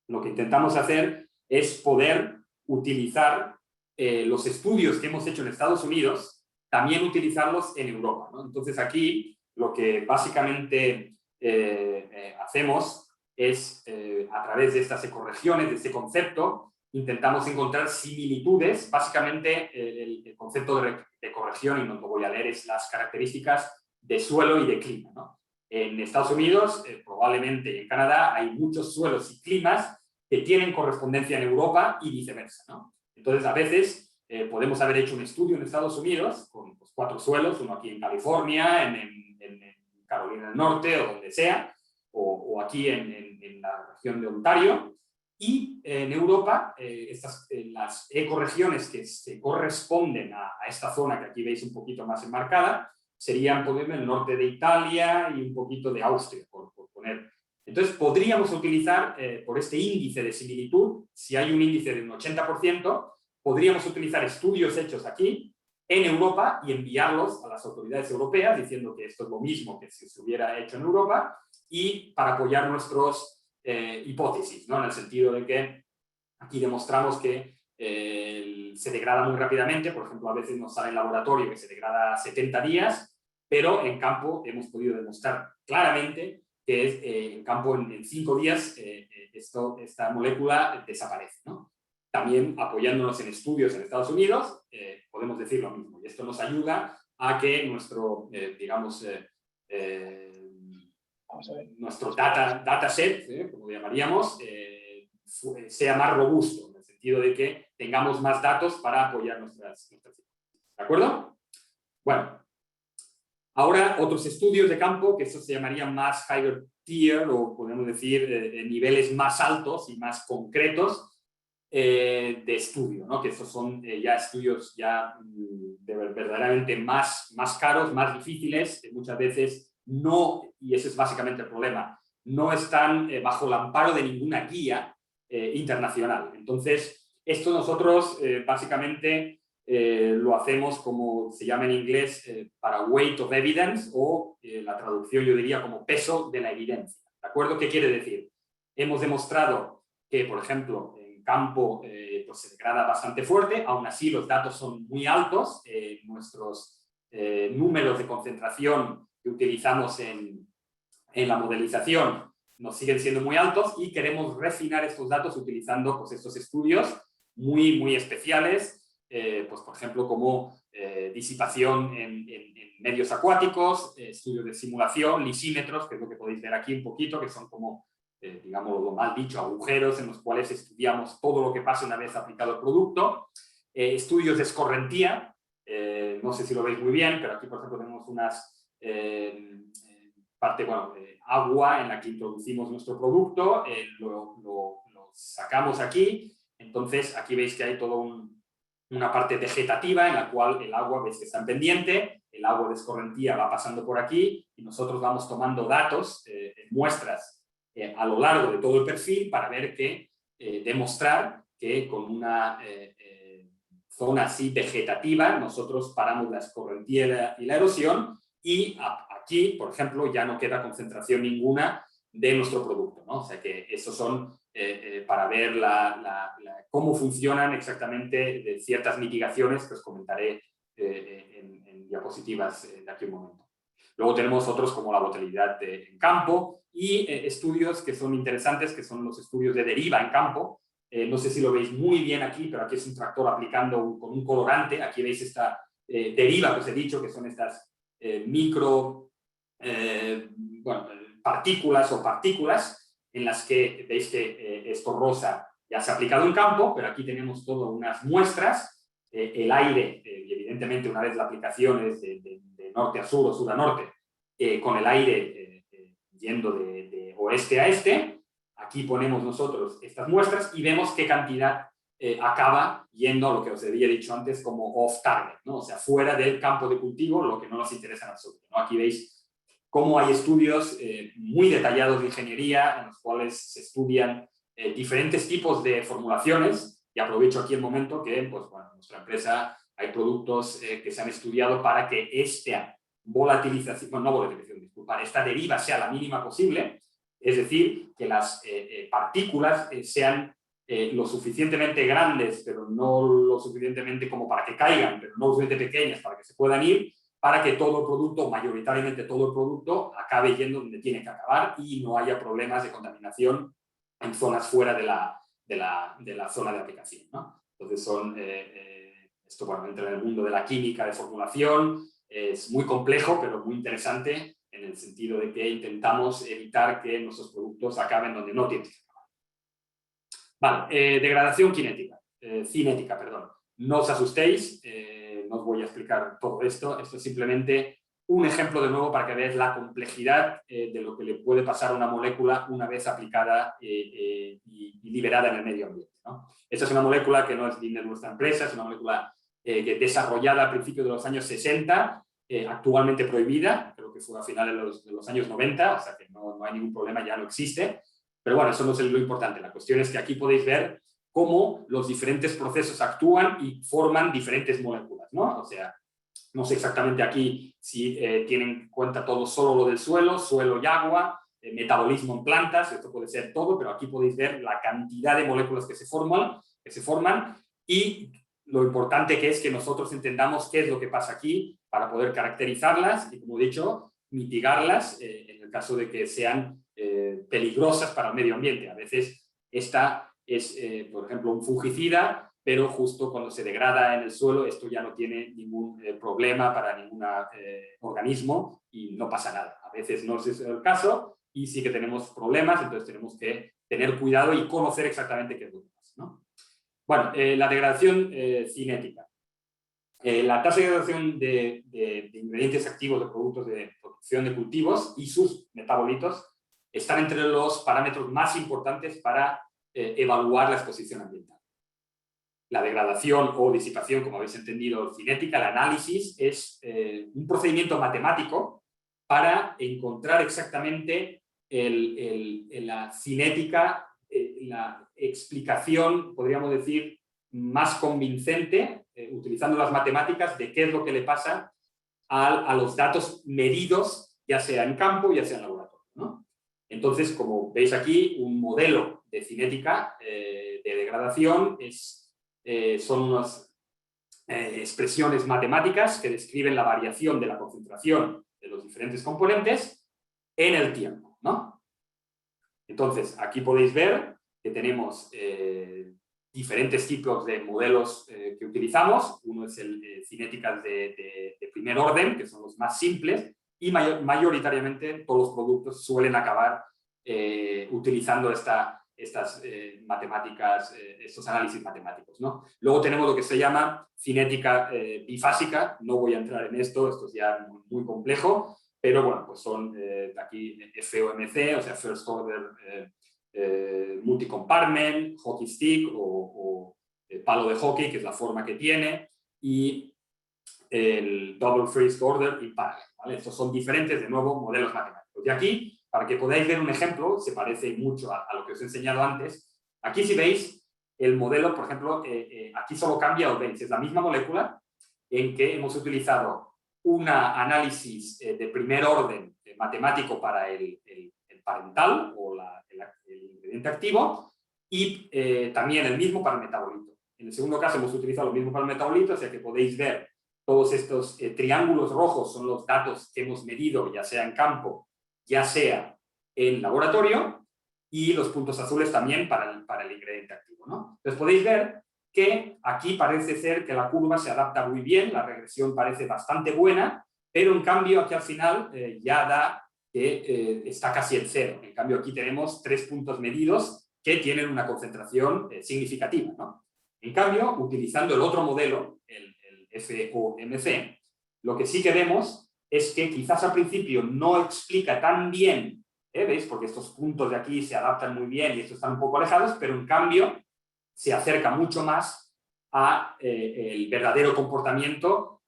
lo que intentamos hacer es poder utilizar los estudios que hemos hecho en Estados Unidos, también utilizarlos en Europa, ¿no? Entonces, aquí lo que básicamente hacemos es, a través de estas ecorregiones, de este concepto, intentamos encontrar similitudes. Básicamente, el concepto de ecorregión, y no lo voy a leer, es las características de suelo y de clima, ¿no? En Estados Unidos, probablemente en Canadá, hay muchos suelos y climas que tienen correspondencia en Europa y viceversa, ¿no? Entonces, a veces podemos haber hecho un estudio en Estados Unidos con pues, 4 suelos, uno aquí en California, en Carolina del Norte o donde sea, o aquí en la región de Ontario, y en Europa, las ecorregiones que se corresponden a esta zona que aquí veis un poquito más enmarcada, serían, por ejemplo, el norte de Italia y un poquito de Austria, por poner. Entonces, podríamos utilizar, por este índice de similitud, si hay un índice de un 80%, podríamos utilizar estudios hechos aquí, en Europa, y enviarlos a las autoridades europeas, diciendo que esto es lo mismo que si se hubiera hecho en Europa, y para apoyar nuestros hipótesis, ¿no? En el sentido de que aquí demostramos que se degrada muy rápidamente. Por ejemplo, a veces nos sale en laboratorio que se degrada a 70 días, pero en campo hemos podido demostrar claramente que es, en campo en 5 días esta molécula desaparece, ¿no? También apoyándonos en estudios en Estados Unidos, podemos decir lo mismo. Y esto nos ayuda a que nuestro, digamos, nuestro dataset, como lo llamaríamos, sea más robusto, en el sentido de que tengamos más datos para apoyar nuestras ¿de acuerdo? Bueno, ahora otros estudios de campo, que eso se llamarían más higher tier, o podemos decir niveles más altos y más concretos de estudio, ¿no? Que estos son ya estudios ya verdaderamente más caros, más difíciles, que muchas veces no, y ese es básicamente el problema, no están bajo el amparo de ninguna guía internacional. Entonces, esto nosotros básicamente lo hacemos como se llama en inglés para weight of evidence, o la traducción yo diría como peso de la evidencia. ¿De acuerdo? ¿Qué quiere decir? Hemos demostrado que, por ejemplo, en campo pues se degrada bastante fuerte, aún así los datos son muy altos, nuestros números de concentración que utilizamos en la modelización nos siguen siendo muy altos, y queremos refinar estos datos utilizando pues, estos estudios muy especiales, pues, por ejemplo, como disipación en medios acuáticos, estudios de simulación, lisímetros, que es lo que podéis ver aquí un poquito, que son como, digamos, lo mal dicho, agujeros en los cuales estudiamos todo lo que pasa una vez aplicado el producto, estudios de escorrentía, no sé si lo veis muy bien, pero aquí, por ejemplo, tenemos unas parte, bueno, agua en la que introducimos nuestro producto, lo sacamos aquí. Entonces aquí veis que hay toda una parte vegetativa en la cual el agua, veis que está en pendiente, el agua de escorrentía va pasando por aquí y nosotros vamos tomando datos, muestras a lo largo de todo el perfil para ver que, demostrar que con una zona así vegetativa nosotros paramos la escorrentía y la erosión, y aquí, por ejemplo, ya no queda concentración ninguna de nuestro producto, ¿no? O sea que esos son para ver cómo funcionan exactamente de ciertas mitigaciones que os comentaré en diapositivas de aquí a un momento. Luego tenemos otros como la volatilidad en campo y estudios que son interesantes, que son los estudios de deriva en campo. No sé si lo veis muy bien aquí, pero aquí es un tractor aplicando con un colorante. Aquí veis esta deriva que os he dicho, que son estas bueno, partículas en las que veis que esto rosa ya se ha aplicado en campo, pero aquí tenemos todas unas muestras, el aire, y evidentemente una vez la aplicación es de norte a sur o sur a norte, con el aire yendo de oeste a este, aquí ponemos nosotros estas muestras y vemos qué cantidad acaba yendo a lo que os había dicho antes como off-target, ¿no? O sea, fuera del campo de cultivo, lo que no nos interesa en absoluto, ¿no? Aquí veis cómo hay estudios muy detallados de ingeniería en los cuales se estudian diferentes tipos de formulaciones, y aprovecho aquí el momento que, pues, bueno, en nuestra empresa hay productos que se han estudiado para que esta volatilización, bueno, no volatilización, disculpa, esta deriva sea la mínima posible, es decir, que las partículas sean lo suficientemente grandes, pero no lo suficientemente como para que caigan, pero no lo suficientemente pequeñas para que se puedan ir, para que todo el producto, mayoritariamente todo el producto, acabe yendo donde tiene que acabar y no haya problemas de contaminación en zonas fuera de la zona de aplicación, ¿no? Entonces esto, bueno, entra en el mundo de la química de formulación, es muy complejo, pero muy interesante en el sentido de que intentamos evitar que nuestros productos acaben donde no tienen que acabar. Vale, degradación cinética, perdón. No os asustéis, no os voy a explicar todo esto, esto es simplemente un ejemplo de nuevo para que veáis la complejidad de lo que le puede pasar a una molécula una vez aplicada y liberada en el medio ambiente, ¿no? Esta es una molécula que no es de nuestra empresa, es una molécula desarrollada a principios de los años 60, actualmente prohibida, creo que fue a finales de los años 90, o sea que no hay ningún problema, ya no existe. Pero bueno, eso no es lo importante, la cuestión es que aquí podéis ver cómo los diferentes procesos actúan y forman diferentes moléculas, ¿no? O sea, no sé exactamente aquí si tienen en cuenta todo solo lo del suelo y agua, metabolismo en plantas, esto puede ser todo, pero aquí podéis ver la cantidad de moléculas que se forman y lo importante que es que nosotros entendamos qué es lo que pasa aquí para poder caracterizarlas y, como he dicho, mitigarlas en el caso de que sean peligrosas para el medio ambiente. A veces esta es, por ejemplo, un fungicida, pero justo cuando se degrada en el suelo esto ya no tiene ningún problema para ningún organismo y no pasa nada. A veces no es el caso y sí que tenemos problemas, entonces tenemos que tener cuidado y conocer exactamente qué es lo que pasa, ¿no? Bueno, la degradación cinética. La tasa de degradación de ingredientes activos de productos de producción de cultivos y sus metabolitos están entre los parámetros más importantes para evaluar la exposición ambiental. La degradación o disipación, como habéis entendido, cinética, el análisis, es un procedimiento matemático para encontrar exactamente la cinética, la explicación, podríamos decir, más convincente, utilizando las matemáticas, de qué es lo que le pasa a los datos medidos, ya sea en campo, ya sea en laboratorio, ¿no? Entonces, como veis aquí, un modelo de cinética de degradación son unas expresiones matemáticas que describen la variación de la concentración de los diferentes componentes en el tiempo, ¿no? Entonces, aquí podéis ver que tenemos diferentes tipos de modelos que utilizamos. Uno es el cinéticas de primer orden, que son los más simples, y mayoritariamente todos los productos suelen acabar utilizando estas matemáticas, estos análisis matemáticos, ¿no? Luego tenemos lo que se llama cinética bifásica. No voy a entrar en esto es ya muy complejo, pero bueno, pues son aquí FOMC, o sea, First Order Multi-Compartment, Hockey Stick o palo de hockey, que es la forma que tiene, y el Double First Order y Parallel, ¿vale? Estos son diferentes, de nuevo, modelos matemáticos. Y aquí, para que podáis ver un ejemplo, se parece mucho a lo que os he enseñado antes. Aquí, si veis el modelo, por ejemplo, aquí solo cambia, os veis, es la misma molécula en que hemos utilizado un análisis de primer orden matemático para el parental o el ingrediente activo y también el mismo para el metabolito. En el segundo caso hemos utilizado lo mismo para el metabolito, o sea que podéis ver todos estos triángulos rojos son los datos que hemos medido, ya sea en campo, ya sea en laboratorio, y los puntos azules también para el ingrediente activo, ¿no? Entonces podéis ver que aquí parece ser que la curva se adapta muy bien, la regresión parece bastante buena, pero en cambio aquí al final ya da que está casi en cero. En cambio aquí tenemos 3 puntos medidos que tienen una concentración significativa, ¿no? En cambio, utilizando el otro modelo, el FOMC, lo que sí que vemos es que quizás al principio no explica tan bien, ¿veis? Porque estos puntos de aquí se adaptan muy bien y estos están un poco alejados, pero en cambio se acerca mucho más a el verdadero comportamiento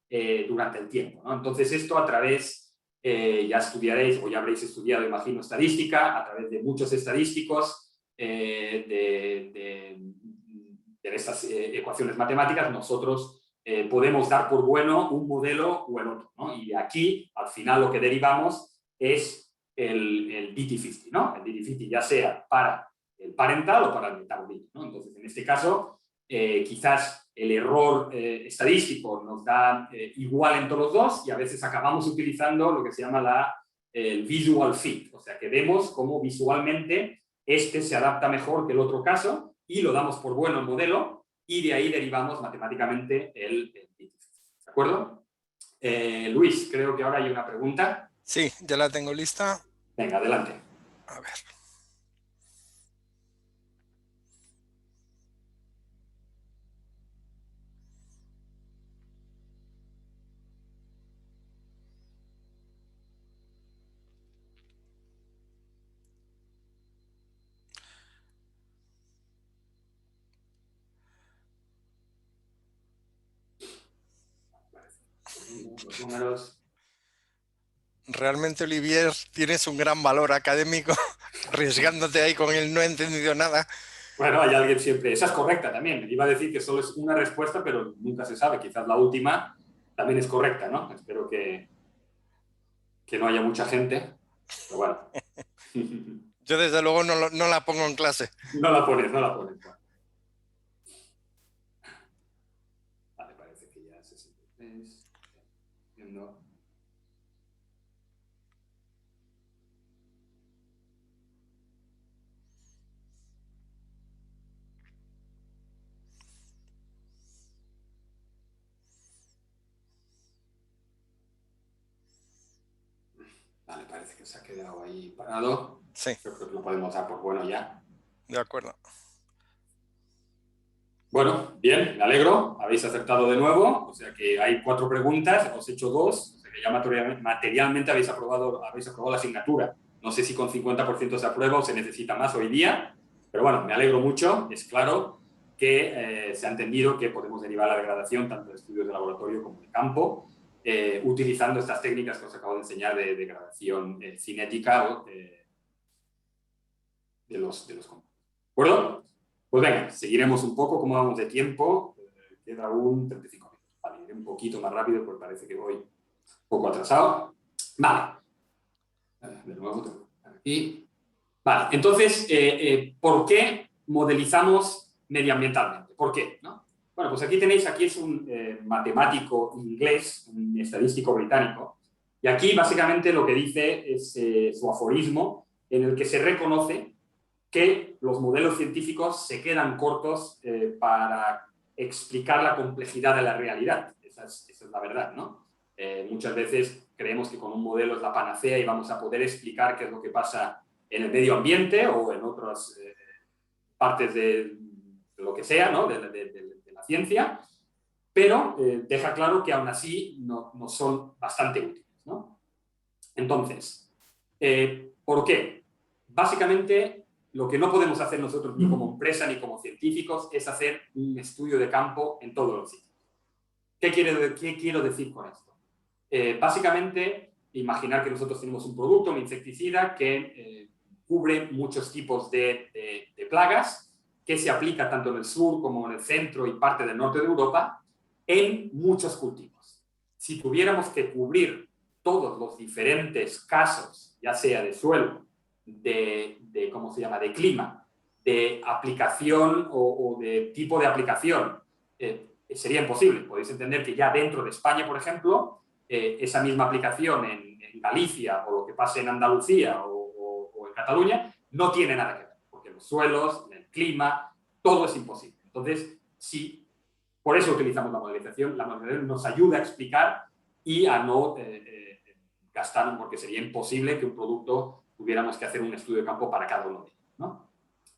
durante el tiempo, ¿no? Entonces esto a través ya estudiaréis o ya habréis estudiado, imagino, estadística a través de muchos estadísticos de estas ecuaciones matemáticas. Nosotros podemos dar por bueno un modelo o el otro, ¿no? Y aquí, al final, lo que derivamos es el DT50, ¿no? El DT50 ya sea para el parental o para el metabolito, ¿no? Entonces, en este caso, quizás el error estadístico nos da igual en todos los dos y a veces acabamos utilizando lo que se llama el visual fit, o sea, que vemos cómo visualmente este se adapta mejor que el otro caso y lo damos por bueno el modelo y de ahí derivamos matemáticamente el DT50. ¿De acuerdo? Luis, creo que ahora hay una pregunta. Sí, ya la tengo lista. Venga, adelante. A ver. Los números. Realmente, Olivier, tienes un gran valor académico, arriesgándote ahí con el no he entendido nada. Bueno, hay alguien siempre. Esa es correcta también. Iba a decir que solo es una respuesta, pero nunca se sabe. Quizás la última también es correcta, ¿no? Espero que no haya mucha gente. Pero bueno. Yo, desde luego, no la pongo en clase. No la pones, no la pones. Bueno. Vale, parece que ya 63. Viendo. Vale, parece que se ha quedado ahí parado. Sí. Yo creo que lo podemos dar por bueno ya. De acuerdo. Bueno, bien, me alegro. Habéis acertado de nuevo. O sea que hay 4 preguntas, os he hecho 2. O sea que ya materialmente habéis aprobado la asignatura. No sé si con 50% se aprueba o se necesita más hoy día. Pero bueno, me alegro mucho. Es claro que se ha entendido que podemos derivar la degradación tanto de estudios de laboratorio como de campo, utilizando estas técnicas que os acabo de enseñar de degradación cinética de los compuestos. ¿De acuerdo? Pues venga, seguiremos un poco. ¿Cómo vamos de tiempo? Queda aún 35 minutos. Vale, iré un poquito más rápido porque parece que voy un poco atrasado. Vale. De nuevo, aquí. Vale, entonces, ¿por qué modelizamos medioambientalmente? ¿Por qué? ¿No? Bueno, pues aquí es un matemático inglés, un estadístico británico, y aquí básicamente lo que dice es su aforismo en el que se reconoce que los modelos científicos se quedan cortos para explicar la complejidad de la realidad. Esa es la verdad, ¿no? Muchas veces creemos que con un modelo es la panacea y vamos a poder explicar qué es lo que pasa en el medio ambiente o en otras partes de lo que sea, ¿no? de la ciencia, pero deja claro que aún así no son bastante útiles, ¿no? Entonces, ¿por qué? Básicamente, lo que no podemos hacer nosotros ni como empresa ni como científicos es hacer un estudio de campo en todos los sitios. ¿Qué quiero decir con esto? Básicamente, imaginar que nosotros tenemos un producto, un insecticida, que cubre muchos tipos de plagas, que se aplica tanto en el sur como en el centro y parte del norte de Europa, en muchos cultivos. Si tuviéramos que cubrir todos los diferentes casos, ya sea de suelo, ¿cómo se llama?, de clima, de aplicación o de tipo de aplicación, sería imposible. Podéis entender que ya dentro de España, por ejemplo, esa misma aplicación en Galicia o lo que pase en Andalucía o en Cataluña no tiene nada que ver, porque los suelos, el clima, todo es imposible. Entonces, sí, por eso utilizamos la modelización. La modelización nos ayuda a explicar y a no gastar, porque sería imposible que un producto tuviéramos que hacer un estudio de campo para cada uno de ellos, ¿no?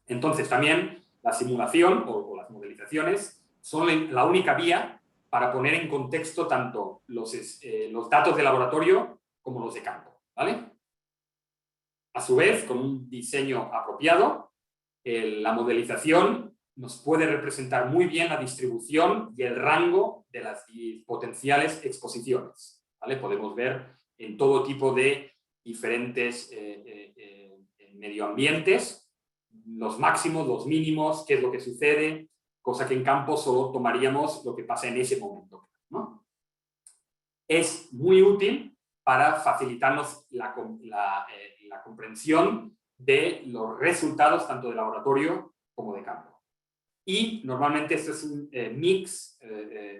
Entonces, también la simulación o las modelizaciones son la única vía para poner en contexto tanto los datos de laboratorio como los de campo, ¿vale? A su vez, con un diseño apropiado, la modelización nos puede representar muy bien la distribución y el rango de las potenciales exposiciones, ¿vale? Podemos ver en todo tipo de diferentes medioambientes, los máximos, los mínimos, qué es lo que sucede, cosa que en campo solo tomaríamos lo que pasa en ese momento, ¿no? Es muy útil para facilitarnos la comprensión de los resultados tanto de laboratorio como de campo. Y normalmente esto es un mix,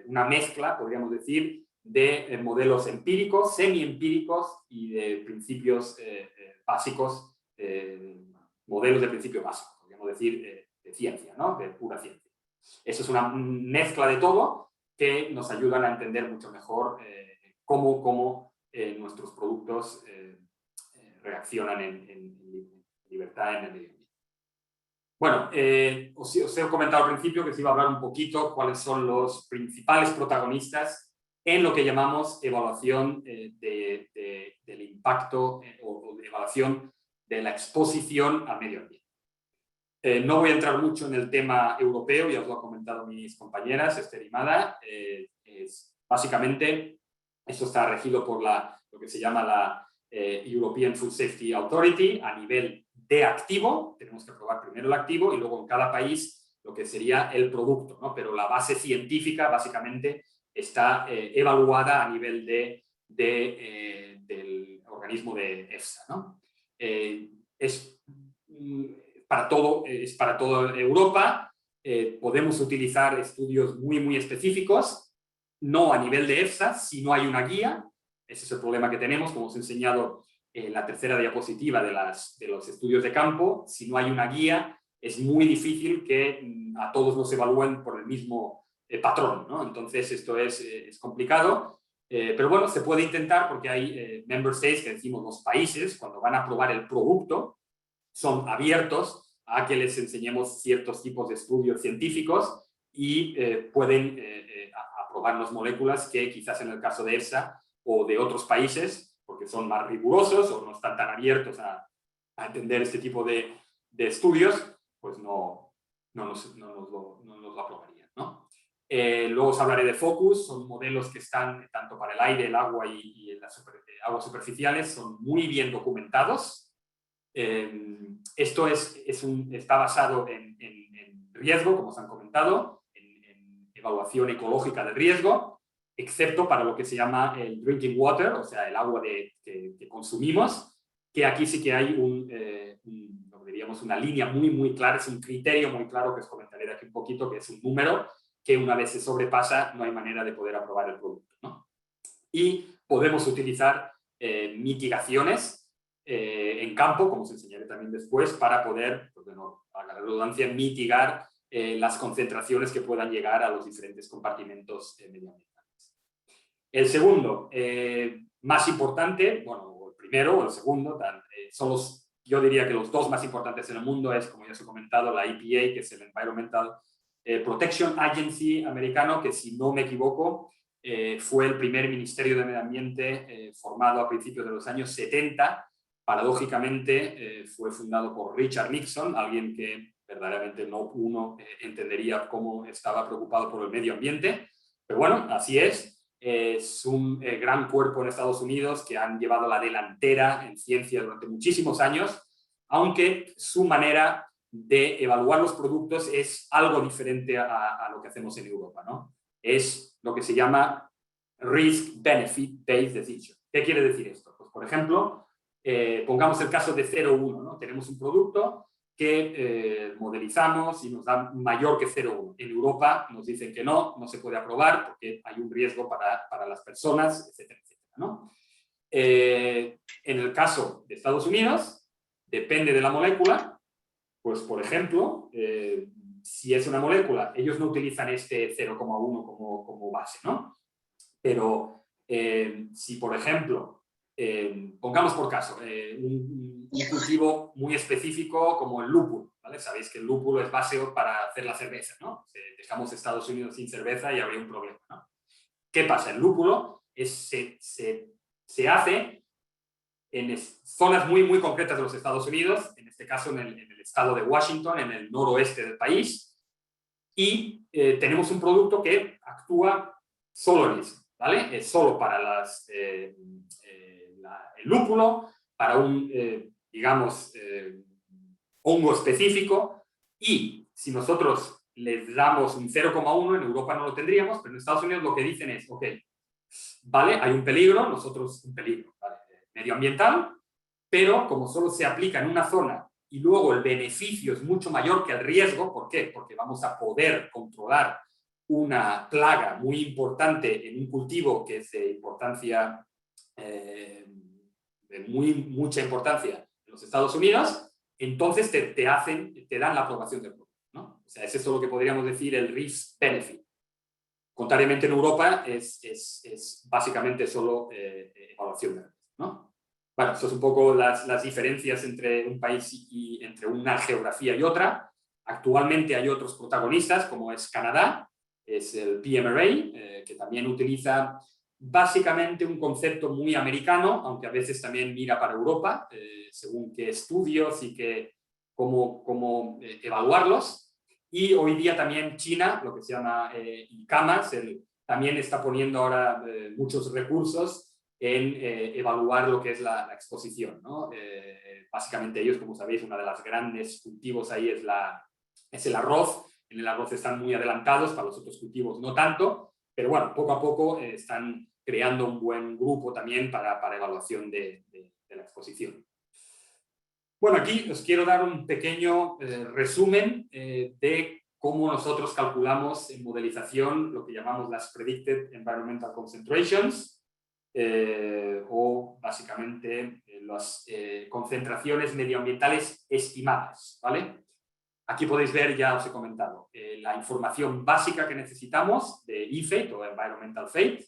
una mezcla, podríamos decir, de modelos empíricos, semi-empíricos y de principios básicos, modelos de principio básico, podríamos decir, de ciencia, ¿no? De pura ciencia. Eso es una mezcla de todo que nos ayudan a entender mucho mejor cómo nuestros productos reaccionan en libertad en el medio ambiente. Bueno, os he comentado al principio que os iba a hablar un poquito cuáles son los principales protagonistas en lo que llamamos evaluación del impacto o de evaluación de la exposición al medio ambiente. No voy a entrar mucho en el tema europeo, ya os lo han comentado mis compañeras, Esther y Mada. Básicamente, esto está regido por lo que se llama la European Food Safety Authority a nivel de activo. Tenemos que probar primero el activo y luego en cada país lo que sería el producto, ¿no? Pero la base científica básicamente está evaluada a nivel del organismo de EFSA, ¿no? Es para toda Europa. Podemos utilizar estudios muy específicos, no a nivel de EFSA, si no hay una guía. Ese es el problema que tenemos, como os he enseñado en la tercera diapositiva de los estudios de campo. Si no hay una guía, es muy difícil que a todos nos evalúen por el mismo patrón, ¿no? Entonces esto es complicado, pero bueno, se puede intentar porque hay member states, que decimos los países, cuando van a probar el producto, son abiertos a que les enseñemos ciertos tipos de estudios científicos y pueden aprobarnos moléculas que quizás en el caso de EFSA o de otros países, porque son más rigurosos o no están tan abiertos a entender este tipo de estudios, pues no nos lo aprobarían, ¿no? Luego os hablaré de Focus. Son modelos que están tanto para el aire, el agua y las aguas superficiales, son muy bien documentados. Esto está basado en riesgo, como os han comentado, en evaluación ecológica del riesgo, excepto para lo que se llama el drinking water, o sea, el agua que consumimos, que aquí sí que hay diríamos una línea muy clara, es un criterio muy claro que os comentaré de aquí un poquito, que es un número que una vez se sobrepasa no hay manera de poder aprobar el producto, ¿no? Y podemos utilizar mitigaciones en campo, como os enseñaré también después, para poder, pues bueno, a la redundancia, mitigar las concentraciones que puedan llegar a los diferentes compartimentos medioambientales. El segundo, más importante, bueno, el primero o el segundo, son yo diría que los dos más importantes en el mundo es, como ya os he comentado, la EPA, que es el Environmental Protection Agency americano, que si no me equivoco, fue el primer ministerio de medio ambiente formado a principios de los años 70. Paradójicamente, fue fundado por Richard Nixon, alguien que verdaderamente uno entendería cómo estaba preocupado por el medio ambiente, pero bueno, así es. Es un gran cuerpo en Estados Unidos que han llevado la delantera en ciencia durante muchísimos años, aunque su manera de evaluar los productos es algo diferente a lo que hacemos en Europa, ¿no? Es lo que se llama Risk-Benefit Based Decision. ¿Qué quiere decir esto? Pues, por ejemplo, pongamos el caso de 0,1, ¿no? Tenemos un producto que modelizamos y nos da mayor que 0,1. En Europa nos dicen que no se puede aprobar porque hay un riesgo para las personas, etcétera, etcétera, ¿no? En el caso de Estados Unidos, depende de la molécula, pues por ejemplo, si es una molécula, ellos no utilizan este 0,1 como base, ¿no? Pero si, por ejemplo, pongamos por caso un cultivo muy específico como el lúpulo, ¿vale? Sabéis que el lúpulo es base para hacer la cerveza, ¿no? Si dejamos Estados Unidos sin cerveza y habría un problema, ¿no? ¿Qué pasa? El lúpulo se hace en zonas muy concretas de los Estados Unidos, en este caso en el estado de Washington, en el noroeste del país, y tenemos un producto que actúa solo en eso, ¿vale? Es solo para el lúpulo, para un, digamos, hongo específico, y si nosotros les damos un 0,1, en Europa no lo tendríamos, pero en Estados Unidos lo que dicen es, ok, vale, hay un peligro, nosotros un peligro, ¿vale? Medioambiental, pero como solo se aplica en una zona y luego el beneficio es mucho mayor que el riesgo, ¿por qué? Porque vamos a poder controlar una plaga muy importante en un cultivo que es de importancia, de mucha importancia en los Estados Unidos, entonces te dan la aprobación del producto, ¿no? O sea, es eso lo que podríamos decir el risk-benefit. Contrariamente en Europa es básicamente solo evaluación de riesgo, ¿no? Bueno, eso es un poco las diferencias entre un país y entre una geografía y otra. Actualmente hay otros protagonistas, como es Canadá, es el PMRA, que también utiliza básicamente un concepto muy americano, aunque a veces también mira para Europa, según qué estudios y cómo evaluarlos. Y hoy día también China, lo que se llama ICAMAS, también está poniendo ahora muchos recursos en evaluar lo que es la exposición, ¿no? Básicamente ellos, como sabéis, uno de los grandes cultivos ahí es el arroz. En el arroz están muy adelantados, para los otros cultivos no tanto, pero bueno, poco a poco están creando un buen grupo también para evaluación de la exposición. Bueno, aquí os quiero dar un pequeño resumen de cómo nosotros calculamos en modelización lo que llamamos las Predicted Environmental Concentrations, o básicamente las concentraciones medioambientales estimadas, ¿vale? Aquí podéis ver, ya os he comentado, la información básica que necesitamos de EFATE o Environmental Fate.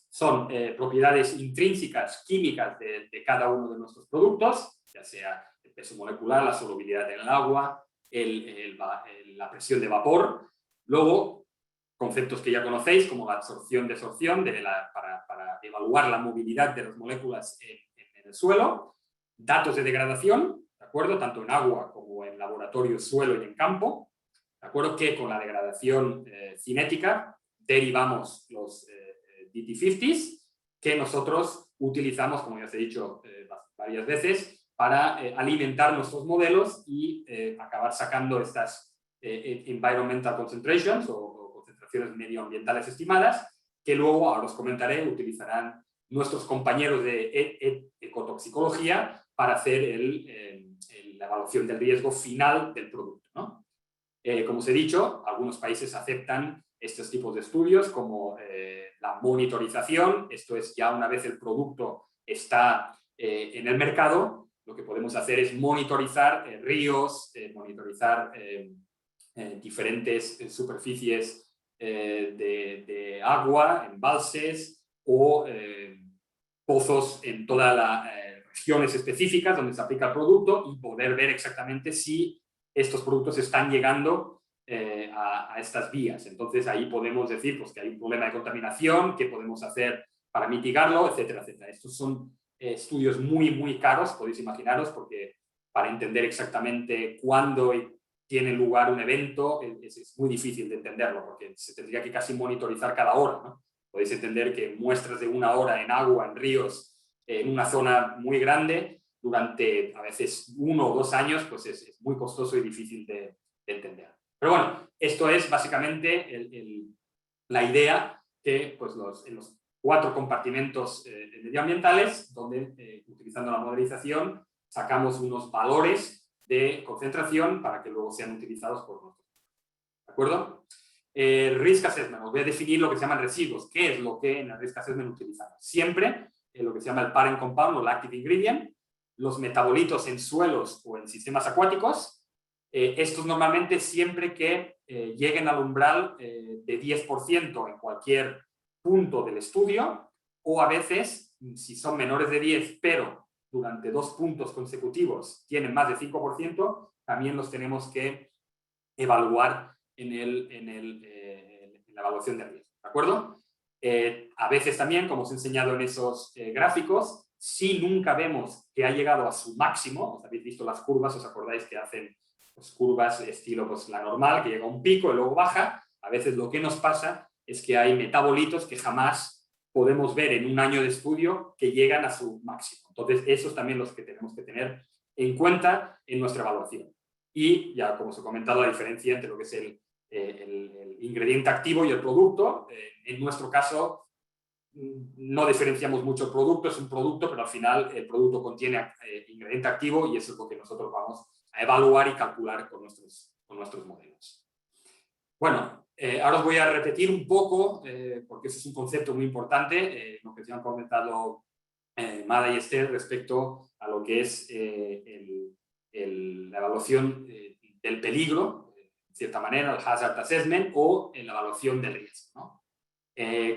Son propiedades intrínsecas químicas de cada uno de nuestros productos, ya sea el peso molecular, la solubilidad en el agua, la presión de vapor. Luego, conceptos que ya conocéis, como la absorción-desorción, para evaluar la movilidad de las moléculas en el suelo. Datos de degradación, ¿de acuerdo? Tanto en agua como en laboratorio, suelo y en campo. ¿De acuerdo? Que con la degradación cinética derivamos los DT50s, que nosotros utilizamos, como ya os he dicho varias veces, para alimentar nuestros modelos y acabar sacando estas environmental concentrations o concentraciones medioambientales estimadas, que luego, ahora os comentaré, utilizarán nuestros compañeros de ecotoxicología para hacer la evaluación del riesgo final del producto, ¿no? Como os he dicho, algunos países aceptan estos tipos de estudios como la monitorización. Esto es, ya una vez el producto está en el mercado, lo que podemos hacer es monitorizar ríos, monitorizar diferentes superficies de agua, embalses o pozos en todas las regiones específicas donde se aplica el producto y poder ver exactamente si estos productos están llegando a estas vías. Entonces ahí podemos decir pues, que hay un problema de contaminación, qué podemos hacer para mitigarlo, etcétera, etcétera. Estos son estudios muy, muy caros, podéis imaginaros, porque para entender exactamente cuándo tiene lugar un evento es muy difícil de entenderlo, porque se tendría que casi monitorizar cada hora, ¿no? Podéis entender que muestras de una hora en agua, en ríos, en una zona muy grande, durante a veces 1 o 2 años, pues es muy costoso y difícil de entender. Pero bueno, esto es básicamente la idea que pues, en los 4 compartimentos medioambientales, donde utilizando la modelización sacamos unos valores de concentración para que luego sean utilizados por nosotros. ¿De acuerdo? Risk Assessment, os voy a definir lo que se llaman residuos. ¿Qué es lo que en el Risk Assessment utilizamos? Siempre lo que se llama el parent compound o el active ingredient, los metabolitos en suelos o en sistemas acuáticos. Estos normalmente siempre que lleguen al umbral de 10% en cualquier punto del estudio, o a veces, si son menores de 10, pero durante 2 puntos consecutivos tienen más de 5%, también los tenemos que evaluar en la evaluación de riesgo, ¿de acuerdo? A veces también, como os he enseñado en esos gráficos, si nunca vemos que ha llegado a su máximo, os habéis visto las curvas, os acordáis que hacen pues, curvas estilo pues, la normal, que llega a un pico y luego baja, a veces lo que nos pasa es que hay metabolitos que jamás podemos ver en un año de estudio que llegan a su máximo. Entonces, esos también los que tenemos que tener en cuenta en nuestra evaluación. Y ya, como os he comentado, la diferencia entre lo que es el ingrediente activo y el producto. En nuestro caso, no diferenciamos mucho el producto, es un producto, pero al final el producto contiene ingrediente activo y eso es lo que nosotros vamos a evaluar y calcular con nuestros modelos. Bueno, ahora os voy a repetir un poco, porque ese es un concepto muy importante, lo que se han comentado Mada y Esther respecto a lo que es la evaluación del peligro, en cierta manera, el hazard assessment, o la evaluación del riesgo, ¿no?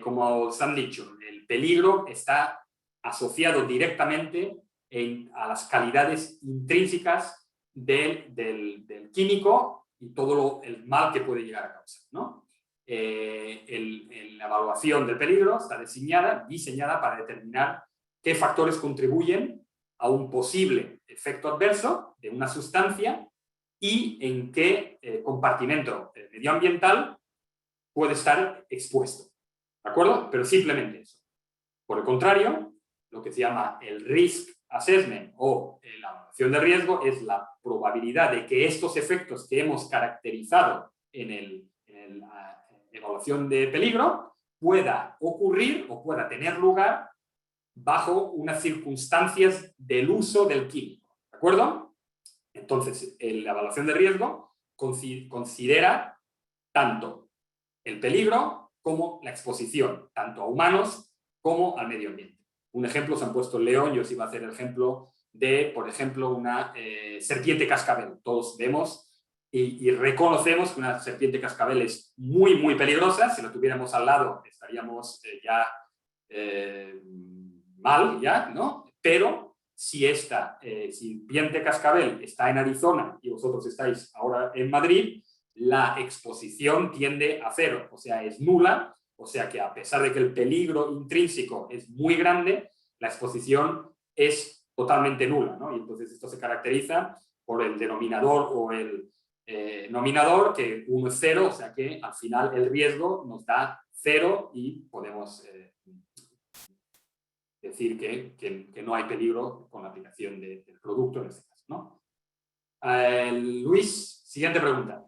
Como os han dicho, el peligro está asociado directamente a las calidades intrínsecas del químico y todo el mal que puede llegar a causar, ¿no? La evaluación del peligro está diseñada para determinar qué factores contribuyen a un posible efecto adverso de una sustancia y en qué compartimento medioambiental puede estar expuesto. ¿De acuerdo? Pero simplemente eso. Por el contrario, lo que se llama el risk assessment o la evaluación de riesgo es la probabilidad de que estos efectos que hemos caracterizado en la evaluación de peligro pueda ocurrir o pueda tener lugar bajo unas circunstancias del uso del químico. ¿De acuerdo? Entonces, la evaluación de riesgo considera tanto el peligro como la exposición, tanto a humanos como al medio ambiente. Un ejemplo, se han puesto el león, yo os iba a hacer el ejemplo de, por ejemplo, una serpiente cascabel. Todos vemos y reconocemos que una serpiente cascabel es muy, muy peligrosa. Si la tuviéramos al lado estaríamos ya mal, ya, ¿no? Pero si serpiente cascabel está en Arizona y vosotros estáis ahora en Madrid, la exposición tiende a cero, o sea, es nula, o sea que a pesar de que el peligro intrínseco es muy grande, la exposición es totalmente nula, ¿no? Y entonces esto se caracteriza por el denominador o el nominador, que 1 es 0, o sea que al final el riesgo nos da 0 y podemos decir que no hay peligro con la aplicación del producto en este caso, ¿no? Luis, siguiente pregunta.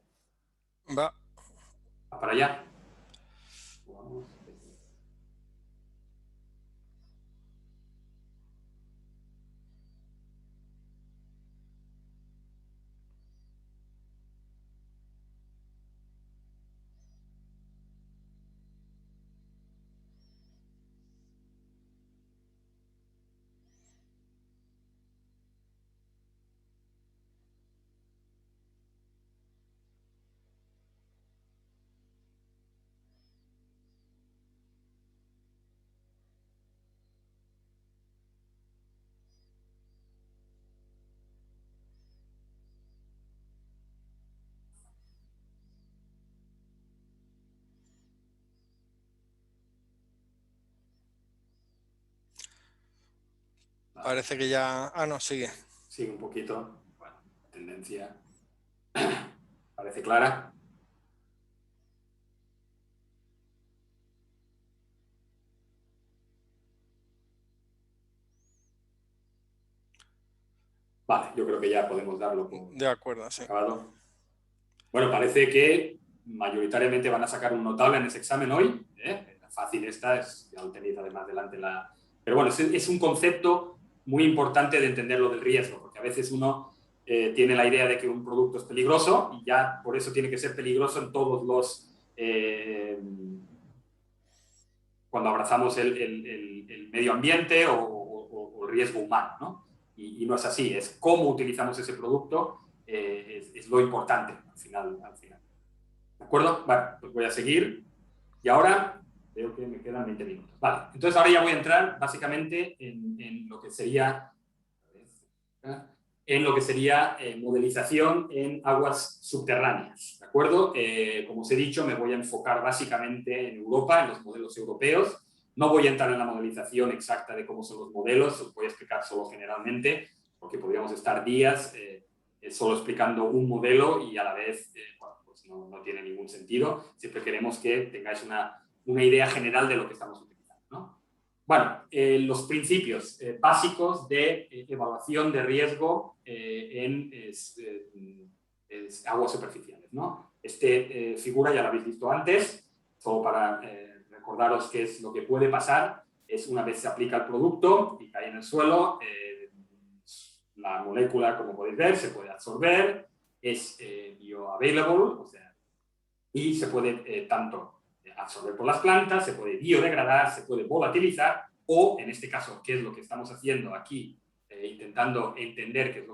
Va. Va para allá. Vale. Parece que ya... Ah, no, sigue. Sigue un poquito. Bueno, la tendencia parece clara. Vale, yo creo que ya podemos darlo por De acuerdo, sí. acabado. Bueno, parece que mayoritariamente van a sacar un notable en ese examen hoy. Fácil esta, ya lo tenéis además delante la... Pero bueno, es un concepto muy importante de entender lo del riesgo, porque a veces uno tiene la idea de que un producto es peligroso y ya por eso tiene que ser peligroso en todos los... cuando abrazamos el medio ambiente o el riesgo humano, ¿no? Y no es así, es cómo utilizamos ese producto, es lo importante al final. ¿De acuerdo? Vale, pues voy a seguir. Y ahora veo que me quedan 20 minutos. Vale, entonces ahora ya voy a entrar básicamente en lo que sería modelización en aguas subterráneas. ¿De acuerdo? Como os he dicho, me voy a enfocar básicamente en Europa, en los modelos europeos. No voy a entrar en la modelización exacta de cómo son los modelos, os voy a explicar solo generalmente, porque podríamos estar días solo explicando un modelo y a la vez bueno, pues no tiene ningún sentido. Siempre queremos que tengáis una idea general de lo que estamos utilizando, ¿no? Bueno, los principios básicos de evaluación de riesgo en aguas superficiales, ¿no? Figura ya la habéis visto antes, solo para recordaros qué es lo que puede pasar. Es una vez se aplica el producto y cae en el suelo, la molécula, como podéis ver, se puede absorber, es bioavailable, o sea, y se puede tanto absorber por las plantas, se puede biodegradar, se puede volatilizar, o en este caso, ¿qué es lo que estamos haciendo aquí? Intentando entender qué es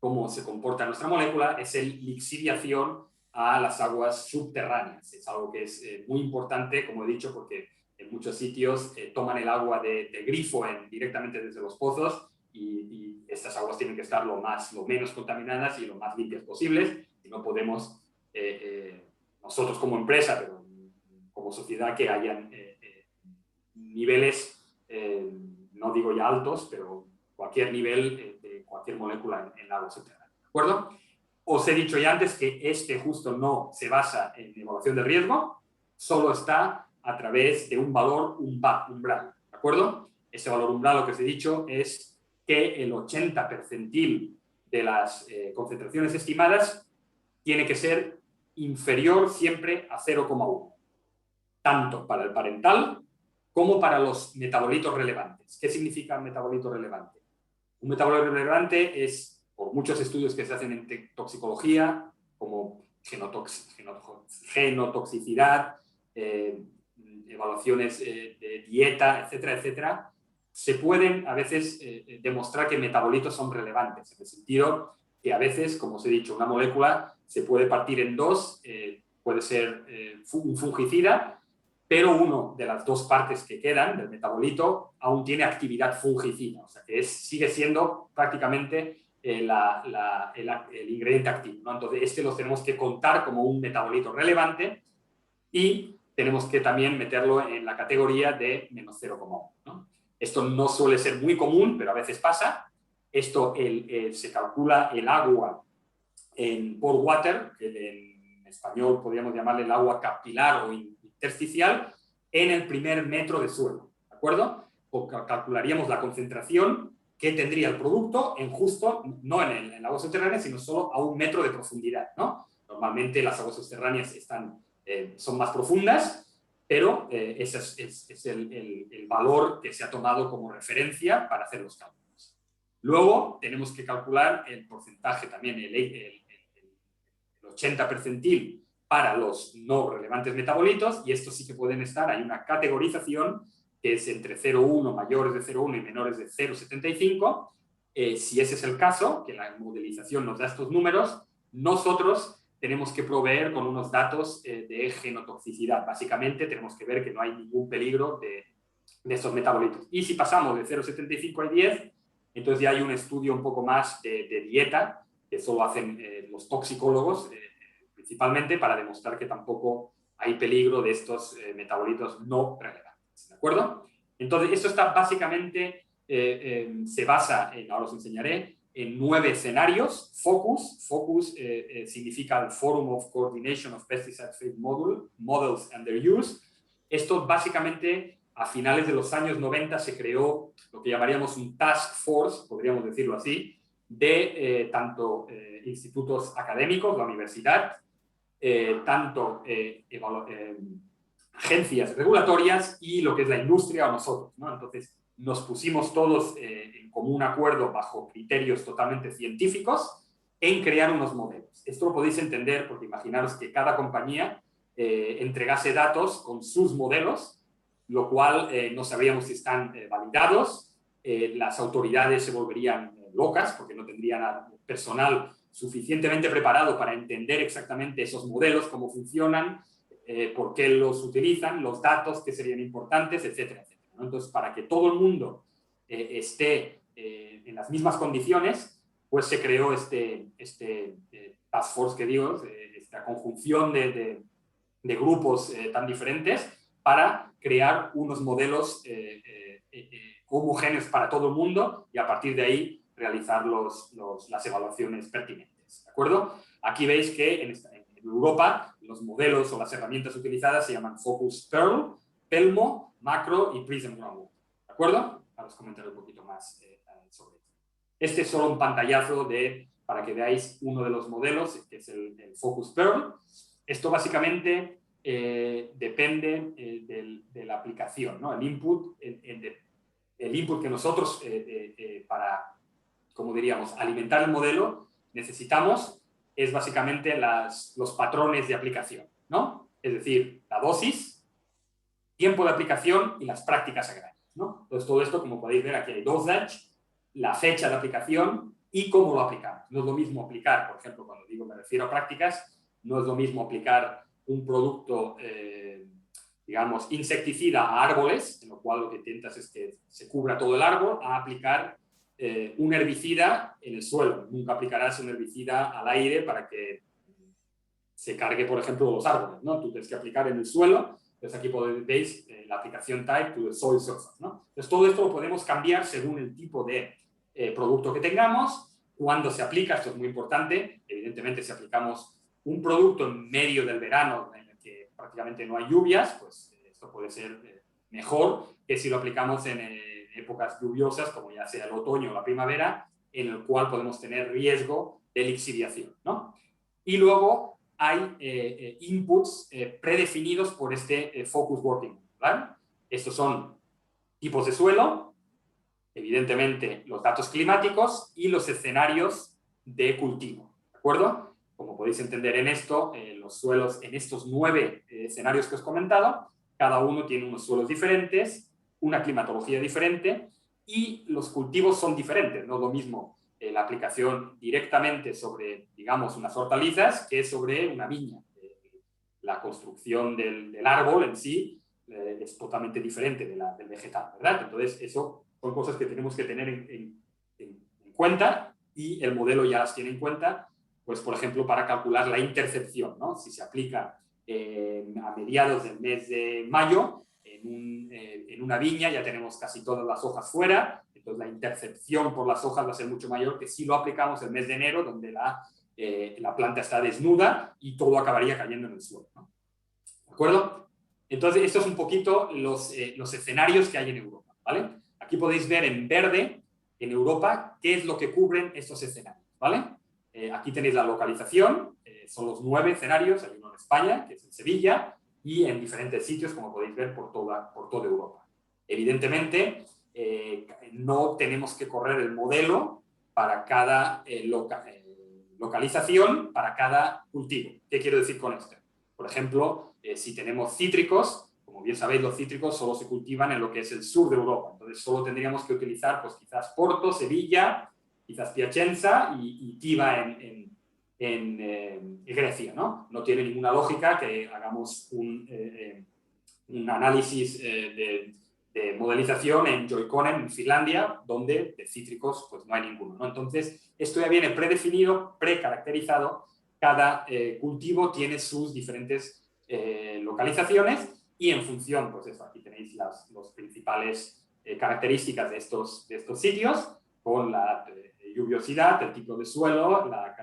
cómo se comporta nuestra molécula, es el lixiviación a las aguas subterráneas. Es algo que es muy importante, como he dicho, porque en muchos sitios toman el agua de grifo directamente desde los pozos y estas aguas tienen que estar lo menos contaminadas y lo más limpias posibles, y no podemos nosotros como empresa, pero como sociedad, que hayan niveles, no digo ya altos, pero cualquier nivel de cualquier molécula en agua subterránea. ¿De acuerdo? Os he dicho ya antes que justo no se basa en evaluación de riesgo, solo está a través de un valor umbral. ¿De acuerdo? Ese valor umbral, lo que os he dicho, es que el 80 percentil de las concentraciones estimadas tiene que ser inferior siempre a 0,1, tanto para el parental como para los metabolitos relevantes. ¿Qué significa metabolito relevante? Un metabolito relevante es, por muchos estudios que se hacen en toxicología, como genotoxicidad, evaluaciones de dieta, etcétera, etcétera, se pueden a veces demostrar que metabolitos son relevantes, en el sentido que a veces, como os he dicho, una molécula se puede partir en dos, puede ser un fungicida, pero una de las dos partes que quedan del metabolito aún tiene actividad fungicida, o sea que sigue siendo prácticamente el ingrediente activo, ¿no? Entonces, los tenemos que contar como un metabolito relevante y tenemos que también meterlo en la categoría de menos 0,1, ¿no? Esto no suele ser muy común, pero a veces pasa. Esto se calcula el agua en pore water, que en español podríamos llamarle el agua capilar o intersticial, en el primer metro de suelo, ¿de acuerdo? O calcularíamos la concentración que tendría el producto no en el agua subterránea, sino solo a 1 metro de profundidad, ¿no? Normalmente las aguas subterráneas son más profundas, pero ese es el valor que se ha tomado como referencia para hacer los cálculos. Luego tenemos que calcular el porcentaje también, el 80 percentil para los no relevantes metabolitos, y estos sí que pueden estar, hay una categorización que es entre 0,1, mayores de 0,1 y menores de 0,75. Si ese es el caso, que la modelización nos da estos números, nosotros tenemos que proveer con unos datos de genotoxicidad. Básicamente tenemos que ver que no hay ningún peligro de estos metabolitos. Y si pasamos de 0,75 a 10, entonces ya hay un estudio un poco más de dieta, que solo hacen los toxicólogos, principalmente para demostrar que tampoco hay peligro de estos metabolitos no relevantes. ¿De acuerdo? Entonces, esto está básicamente, se basa ahora os enseñaré, en 9 escenarios. Focus significa el Forum of Coordination of Pesticide Trade Models and Their Use. Esto básicamente, a finales de los años 90 se creó lo que llamaríamos un task force, podríamos decirlo así, de tanto institutos académicos, la universidad, tanto agencias regulatorias y lo que es la industria o nosotros, ¿no? Entonces, nos pusimos todos en común acuerdo bajo criterios totalmente científicos en crear unos modelos. Esto lo podéis entender porque imaginaros que cada compañía entregase datos con sus modelos, lo cual no sabríamos si están validados, las autoridades se volverían locas porque no tendrían personal suficientemente preparado para entender exactamente esos modelos, cómo funcionan, por qué los utilizan, los datos que serían importantes, etcétera, etcétera, ¿no? Entonces, para que todo el mundo esté en las mismas condiciones, pues se creó este task force que digo, esta conjunción de grupos tan diferentes para crear unos modelos homogéneos para todo el mundo y a partir de ahí realizar las evaluaciones pertinentes. ¿De acuerdo? Aquí veis que en Europa los modelos o las herramientas utilizadas se llaman Focus Pearl, Pelmo, Macro y Prism Groundwater. acuerdo? Ahora os comentaré un poquito más sobre esto. Este es solo un pantallazo para que veáis uno de los modelos, que es el Focus Pearl. Esto básicamente depende de la aplicación, ¿no? El input que nosotros, para, como diríamos, alimentar el modelo, necesitamos es básicamente los patrones de aplicación, ¿no? Es decir, la dosis, tiempo de aplicación y las prácticas agrarias, ¿no? Entonces, todo esto, como podéis ver, aquí hay dosage, la fecha de aplicación y cómo lo aplicamos. No es lo mismo aplicar, por ejemplo, cuando digo me refiero a prácticas, no es lo mismo aplicar un producto, digamos, insecticida a árboles, en lo cual lo que intentas es que se cubra todo el árbol, a aplicar un herbicida en el suelo. Nunca aplicarás un herbicida al aire para que se cargue, por ejemplo, los árboles, ¿no? Tú tienes que aplicar en el suelo. Entonces aquí veis la aplicación type to the soil surface, ¿no? Entonces todo esto lo podemos cambiar según el tipo de producto que tengamos, cuando se aplica, esto es muy importante, evidentemente si aplicamos un producto en medio del verano en el que prácticamente no hay lluvias, pues esto puede ser mejor que si lo aplicamos en épocas lluviosas, como ya sea el otoño o la primavera, en el cual podemos tener riesgo de lixiviación, ¿no? Y luego hay inputs predefinidos por este Focus Working, ¿vale? Estos son tipos de suelo, evidentemente los datos climáticos y los escenarios de cultivo, ¿de acuerdo? Como podéis entender en esto, los suelos en estos 9 escenarios que os he comentado, cada uno tiene unos suelos diferentes, una climatología diferente y los cultivos son diferentes, no es lo mismo la aplicación directamente sobre, digamos, unas hortalizas que sobre una viña. La construcción del árbol en sí es totalmente diferente del vegetal, ¿verdad? Entonces, eso son cosas que tenemos que tener en cuenta y el modelo ya las tiene en cuenta, pues, por ejemplo, para calcular la intercepción, ¿no? Si se aplica a mediados del mes de mayo, en una viña ya tenemos casi todas las hojas fuera, entonces la intercepción por las hojas va a ser mucho mayor que si lo aplicamos el mes de enero, donde la planta está desnuda y todo acabaría cayendo en el suelo, ¿no? ¿De acuerdo? Entonces, esto es un poquito los escenarios que hay en Europa, ¿vale? Aquí podéis ver en verde, en Europa, qué es lo que cubren estos escenarios, ¿vale? Aquí tenéis la localización, son los 9 escenarios, hay uno en España, que es en Sevilla, y en diferentes sitios, como podéis ver, por toda Europa. Evidentemente, no tenemos que correr el modelo para cada localización, para cada cultivo. ¿Qué quiero decir con esto? Por ejemplo, si tenemos cítricos, como bien sabéis, los cítricos solo se cultivan en lo que es el sur de Europa. Entonces, solo tendríamos que utilizar, pues quizás Porto, Sevilla, quizás Piacenza y Tiba en Grecia, ¿no? No tiene ninguna lógica que hagamos un análisis de modelización en Joyconen, en Finlandia, donde de cítricos pues no hay ninguno, ¿no? Entonces, esto ya viene predefinido, precaracterizado. Cada cultivo tiene sus diferentes localizaciones y en función, pues eso, aquí tenéis las principales características de estos sitios, con la lluviosidad, el tipo de suelo, la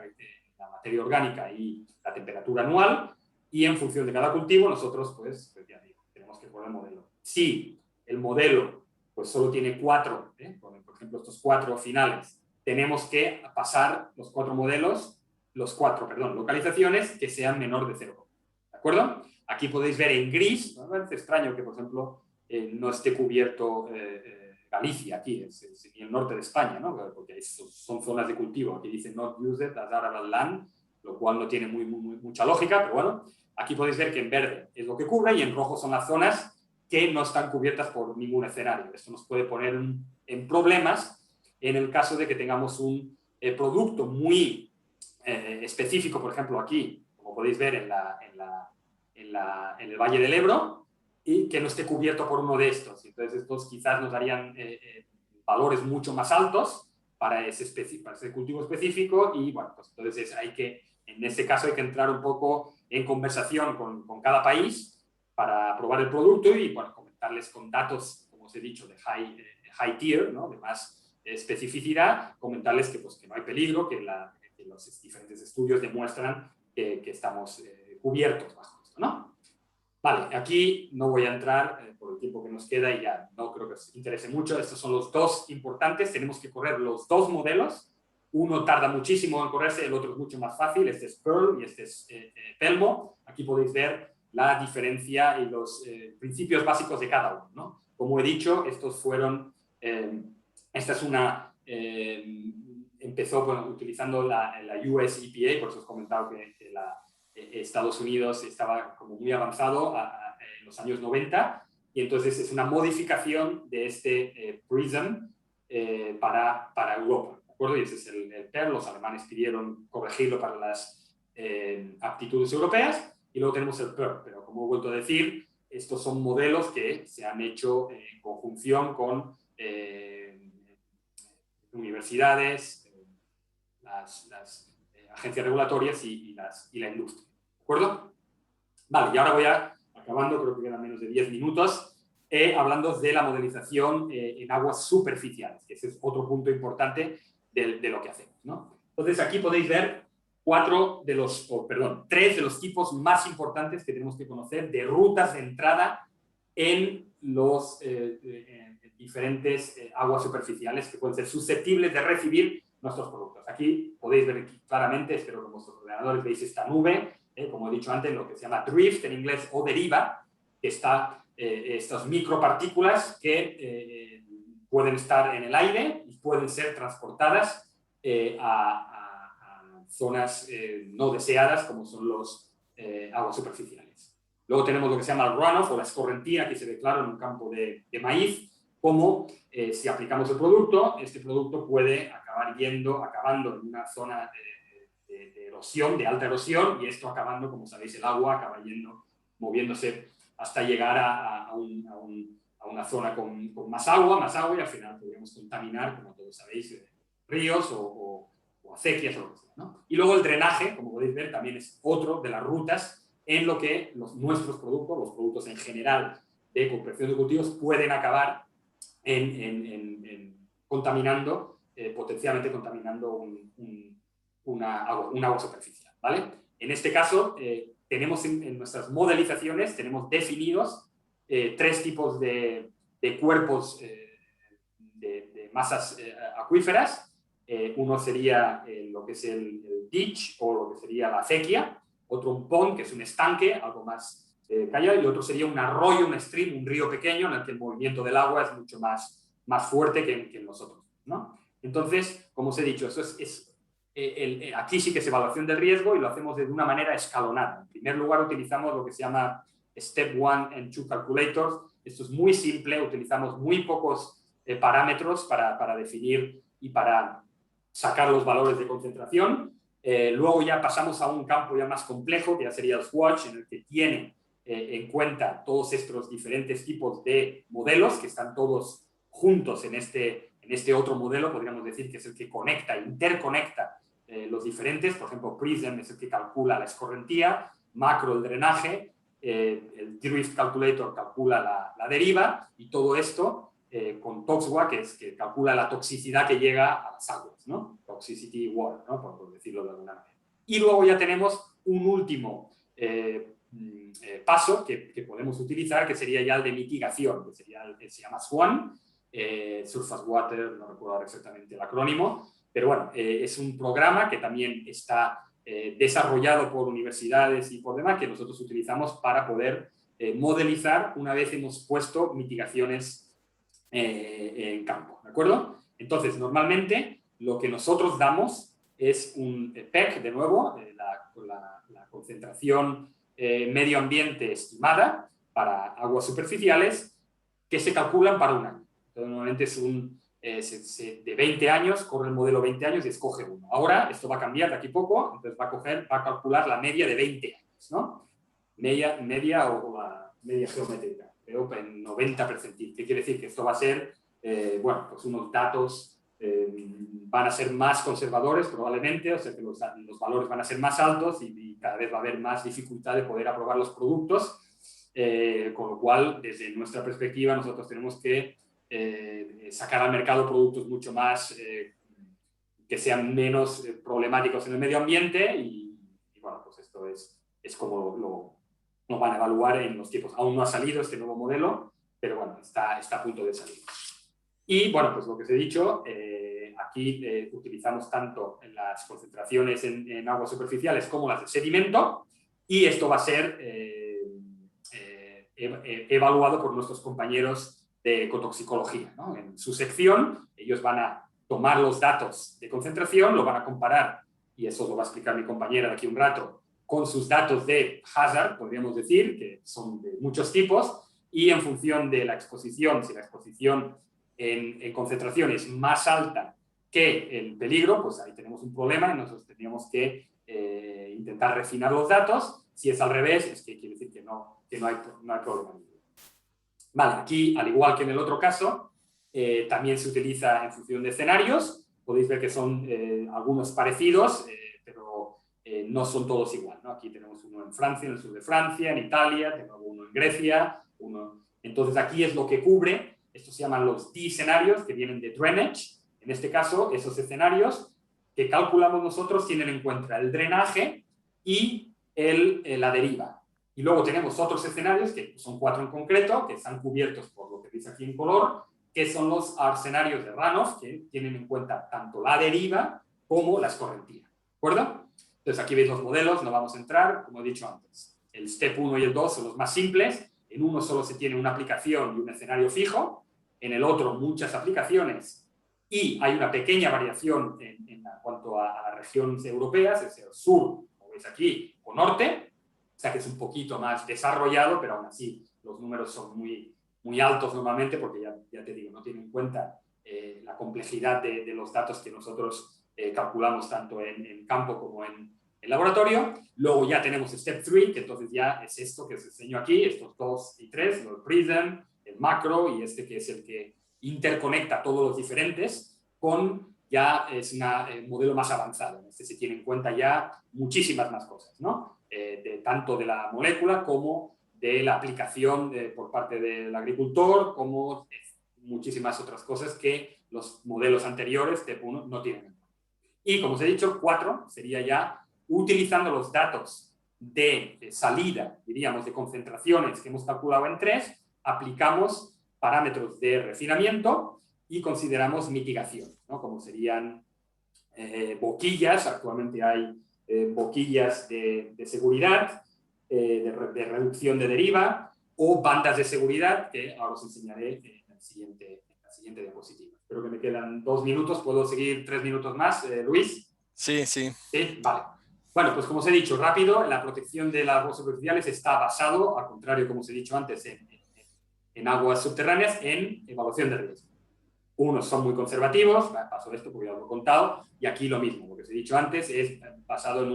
materia orgánica y la temperatura anual, y en función de cada cultivo nosotros, pues ya digo, tenemos que poner el modelo. Si el modelo pues solo tiene 4, por ejemplo estos 4 finales, tenemos que pasar los 4 modelos, localizaciones que sean menor de 0. ¿De acuerdo? Aquí podéis ver en gris, ¿no? Es extraño que, por ejemplo, no esté cubierto Galicia aquí, es el norte de España, ¿no? Porque son zonas de cultivo. Aquí dice not used as arable land, lo cual no tiene mucha lógica, pero bueno, aquí podéis ver que en verde es lo que cubre y en rojo son las zonas que no están cubiertas por ningún escenario. Esto nos puede poner en problemas en el caso de que tengamos un producto muy específico, por ejemplo aquí, como podéis ver en el Valle del Ebro, y que no esté cubierto por uno de estos. Entonces estos quizás nos darían valores mucho más altos para ese cultivo específico y bueno, pues entonces en este caso hay que entrar un poco en conversación con cada país para probar el producto y bueno, comentarles con datos, como os he dicho, de high tier, ¿no? De más especificidad, comentarles que, pues, que no hay peligro, que los diferentes estudios demuestran que estamos cubiertos bajo esto, ¿no? Vale, aquí no voy a entrar por el tiempo que nos queda y ya no creo que os interese mucho. Estos son los dos importantes. Tenemos que correr los dos modelos. Uno tarda muchísimo en correrse, el otro es mucho más fácil. Este es Pearl y este es Pelmo. Aquí podéis ver la diferencia y los principios básicos de cada uno, ¿no? Como he dicho, estos fueron... esta es una... empezó utilizando la US EPA, por eso os he comentado que Estados Unidos estaba como muy avanzado en los años 90, y entonces es una modificación de este PRISM para Europa, ¿de acuerdo? Y ese es el PER. Los alemanes pidieron corregirlo para las aptitudes europeas, y luego tenemos el PER, pero como he vuelto a decir, estos son modelos que se han hecho en conjunción con universidades, las agencias regulatorias y la industria. ¿De acuerdo? Vale, y ahora voy acabando, creo que quedan menos de 10 minutos, hablando de la modelización en aguas superficiales, que ese es otro punto importante de lo que hacemos, ¿no? Entonces, aquí podéis ver tres de los tipos más importantes que tenemos que conocer de rutas de entrada en los diferentes aguas superficiales que pueden ser susceptibles de recibir nuestros productos. Aquí podéis ver claramente, espero que en vuestros ordenadores veis esta nube, como he dicho antes, lo que se llama drift en inglés o deriva, que está estas micropartículas que pueden estar en el aire y pueden ser transportadas a zonas no deseadas, como son los aguas superficiales. Luego tenemos lo que se llama el runoff o la escorrentina, que se ve claro en un campo de maíz, como si aplicamos el producto, este producto puede acabar acabando en una zona de erosión, de alta erosión, y esto acabando, como sabéis, el agua acaba moviéndose hasta llegar a una zona con más agua, y al final podríamos contaminar, como todos sabéis, ríos o acequias o lo que sea, ¿no? Y luego el drenaje, como podéis ver, también es otro de las rutas en lo que nuestros productos, los productos en general de compresión de cultivos, pueden acabar contaminando, potencialmente contaminando una agua superficial, ¿vale? En este caso, tenemos en nuestras modelizaciones, tenemos definidos tres tipos de cuerpos de masas acuíferas. Uno sería lo que es el ditch o lo que sería la acequia, otro un pond, que es un estanque, algo más callado, y otro sería un arroyo, un stream, un río pequeño en el que el movimiento del agua es mucho más fuerte que en nosotros, ¿no? Entonces, como os he dicho, eso aquí sí que es evaluación del riesgo y lo hacemos de una manera escalonada. En primer lugar, utilizamos lo que se llama Step 1 and 2 Calculators. Esto es muy simple, utilizamos muy pocos parámetros para definir y para sacar los valores de concentración. Luego ya pasamos a un campo ya más complejo, que ya sería el Swatch, en el que tiene en cuenta todos estos diferentes tipos de modelos que están todos juntos en este otro modelo, podríamos decir que es el que interconecta los diferentes. Por ejemplo, PRISM es el que calcula la escorrentía, Macro el drenaje, el Drift Calculator calcula la deriva, y todo esto con TOXWA, que calcula la toxicidad que llega a las aguas, ¿no? Toxicity Water, ¿no? Por decirlo de alguna manera. Y luego ya tenemos un último paso que podemos utilizar, que sería ya el de mitigación, que se llama SWAN, Surface Water, no recuerdo ahora exactamente el acrónimo, pero bueno, es un programa que también está desarrollado por universidades y por demás, que nosotros utilizamos para poder modelizar una vez hemos puesto mitigaciones en campo, ¿de acuerdo? Entonces, normalmente lo que nosotros damos es un PEC, de nuevo, la concentración medio ambiente estimada para aguas superficiales, que se calculan para un año. Entonces, normalmente es de 20 años, corre el modelo 20 años y escoge uno. Ahora, esto va a cambiar de aquí a poco, entonces va a calcular la media de 20 años, ¿no? Media o la media geométrica, creo que en 90 percentil. ¿Qué quiere decir? Que esto va a ser, bueno, pues unos datos van a ser más conservadores probablemente, o sea que los valores van a ser más altos y cada vez va a haber más dificultad de poder aprobar los productos, con lo cual, desde nuestra perspectiva, nosotros tenemos que sacar al mercado productos mucho más que sean menos problemáticos en el medio ambiente y bueno, pues esto es como lo van a evaluar en los tiempos. Aún no ha salido este nuevo modelo, pero bueno, está a punto de salir. Y bueno, pues lo que os he dicho, aquí utilizamos tanto en las concentraciones en aguas superficiales como las de sedimento, y esto va a ser evaluado por nuestros compañeros de ecotoxicología, ¿no? En su sección, ellos van a tomar los datos de concentración, lo van a comparar, y eso lo va a explicar mi compañera de aquí un rato, con sus datos de hazard, podríamos decir, que son de muchos tipos, y en función de la exposición, si la exposición en concentración es más alta que el peligro, pues ahí tenemos un problema y nosotros tendríamos que intentar refinar los datos. Si es al revés, es que quiere decir que no hay problema. Vale, aquí, al igual que en el otro caso, también se utiliza en función de escenarios. Podéis ver que son algunos parecidos, pero no son todos igual, ¿no? Aquí tenemos uno en Francia, en el sur de Francia, en Italia, tenemos uno en Grecia, Entonces aquí es lo que cubre, estos se llaman los D-escenarios, que vienen de drainage. En este caso, esos escenarios que calculamos nosotros tienen en cuenta el drenaje y la deriva. Y luego tenemos otros escenarios, que son 4 en concreto, que están cubiertos por lo que dice aquí en color, que son los escenarios de runoff, que tienen en cuenta tanto la deriva como la escorrentía. ¿De acuerdo? Entonces aquí veis los modelos, no vamos a entrar, como he dicho antes. El Step 1 y el 2 son los más simples. En uno solo se tiene una aplicación y un escenario fijo. En el otro muchas aplicaciones. Y hay una pequeña variación en cuanto a las regiones europeas, es el sur, como veis aquí, o norte. O sea que es un poquito más desarrollado, pero aún así los números son muy altos normalmente porque ya te digo, no tienen en cuenta la complejidad de los datos que nosotros calculamos tanto en campo como en laboratorio. Luego ya tenemos Step 3, que entonces ya es esto que os enseño aquí, estos 2 y 3, el Prism, el macro y este que es el que interconecta todos los diferentes con ya es un modelo más avanzado. En este se tiene en cuenta ya muchísimas más cosas, ¿no? Tanto de la molécula como de la aplicación por parte del agricultor, como muchísimas otras cosas que los modelos anteriores Step 1 no tienen. Y como os he dicho, 4 sería ya utilizando los datos de salida, diríamos, de concentraciones que hemos calculado en 3, aplicamos parámetros de refinamiento y consideramos mitigación, ¿no? Como serían boquillas. Actualmente hay boquillas de seguridad, de reducción de deriva, o bandas de seguridad, que ahora os enseñaré en la siguiente diapositiva. Espero que me quedan 2 minutos. ¿Puedo seguir 3 minutos más, Luis? Sí, sí. Sí, vale. Bueno, pues como os he dicho, rápido, la protección de las aguas superficiales está basado, al contrario, como os he dicho antes, en aguas subterráneas, en evaluación de riesgo. Unos son muy conservativos, paso esto porque ya os lo he contado, y aquí lo mismo, lo que os he dicho antes, es basado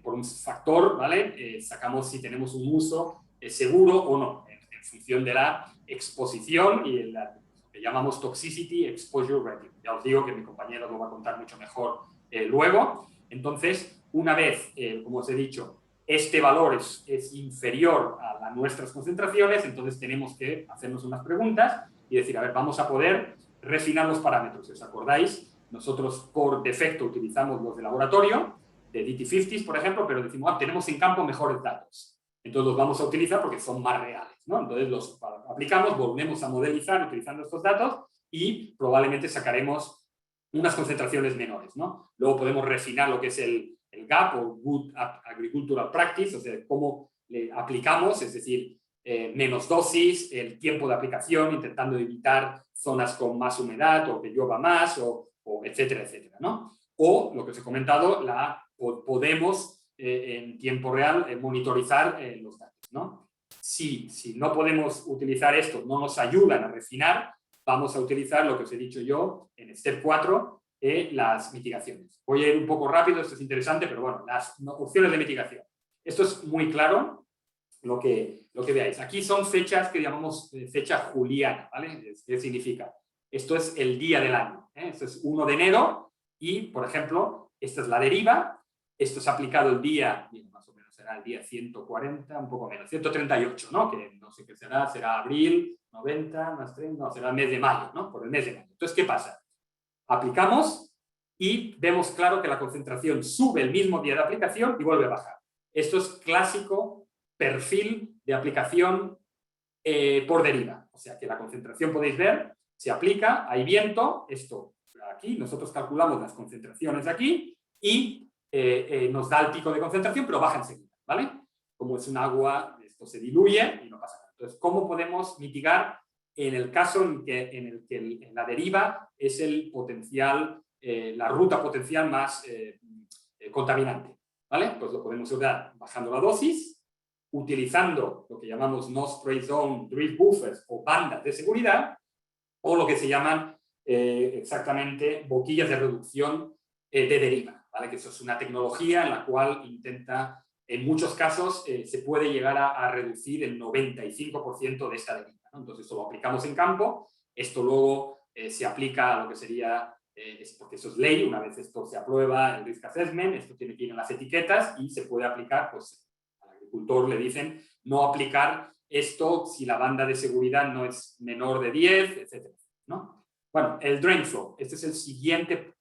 por un factor, ¿vale? Sacamos si tenemos un uso seguro o no, en función de la exposición y lo que llamamos Toxicity Exposure Rating. Ya os digo que mi compañero lo va a contar mucho mejor luego. Entonces, una vez, como os he dicho, este valor es inferior a nuestras concentraciones, entonces tenemos que hacernos unas preguntas y decir, a ver, vamos a poder refinar los parámetros. Si os acordáis, nosotros por defecto utilizamos los de laboratorio, de DT50s, por ejemplo, pero decimos, tenemos en campo mejores datos. Entonces los vamos a utilizar porque son más reales, ¿no? Entonces los aplicamos, volvemos a modelizar utilizando estos datos y probablemente sacaremos unas concentraciones menores, ¿no? Luego podemos refinar lo que es el GAP o Good Agricultural Practice, o sea, cómo le aplicamos, es decir, menos dosis, el tiempo de aplicación, intentando evitar zonas con más humedad o que llueva más, o etcétera, etcétera, ¿no? O, lo que os he comentado, podemos en tiempo real monitorizar los datos, ¿no? Si no podemos utilizar esto, no nos ayudan a refinar, vamos a utilizar lo que os he dicho yo en Step 4, las mitigaciones. Voy a ir un poco rápido, esto es interesante, pero bueno, las opciones de mitigación. Esto es muy claro. Lo que veáis. Aquí son fechas que llamamos fecha juliana, ¿vale? ¿Qué significa? Esto es el día del año, ¿eh? Esto es 1 de enero y, por ejemplo, esta es la deriva. Esto es aplicado el día, más o menos será el día 140, un poco menos, 138, ¿no? Que no sé qué será abril, 90, más 30, no, será el mes de mayo, ¿no? Por el mes de mayo. Entonces, ¿qué pasa? Aplicamos y vemos claro que la concentración sube el mismo día de aplicación y vuelve a bajar. Esto es clásico perfil de aplicación por deriva. O sea que la concentración, podéis ver, se aplica, hay viento, esto aquí, nosotros calculamos las concentraciones aquí y nos da el pico de concentración, pero baja enseguida, ¿vale? Como es un agua, esto se diluye y no pasa nada. Entonces, ¿cómo podemos mitigar en el caso en el que la deriva es el potencial, la ruta potencial más contaminante? ¿Vale? Pues lo podemos lograr bajando la dosis, utilizando lo que llamamos no spray zone drift buffers o bandas de seguridad, o lo que se llaman exactamente boquillas de reducción de deriva, ¿vale? Que eso es una tecnología en la cual intenta, en muchos casos, se puede llegar a reducir el 95% de esta deriva, ¿no? Entonces, esto lo aplicamos en campo, esto luego se aplica a lo que sería, porque eso es ley, una vez esto se aprueba el Risk Assessment, esto tiene que ir en las etiquetas y se puede aplicar, pues, al agricultor le dicen no aplicar esto si la banda de seguridad no es menor de 10, etcétera, ¿no? Bueno, el drain flow, este es el siguiente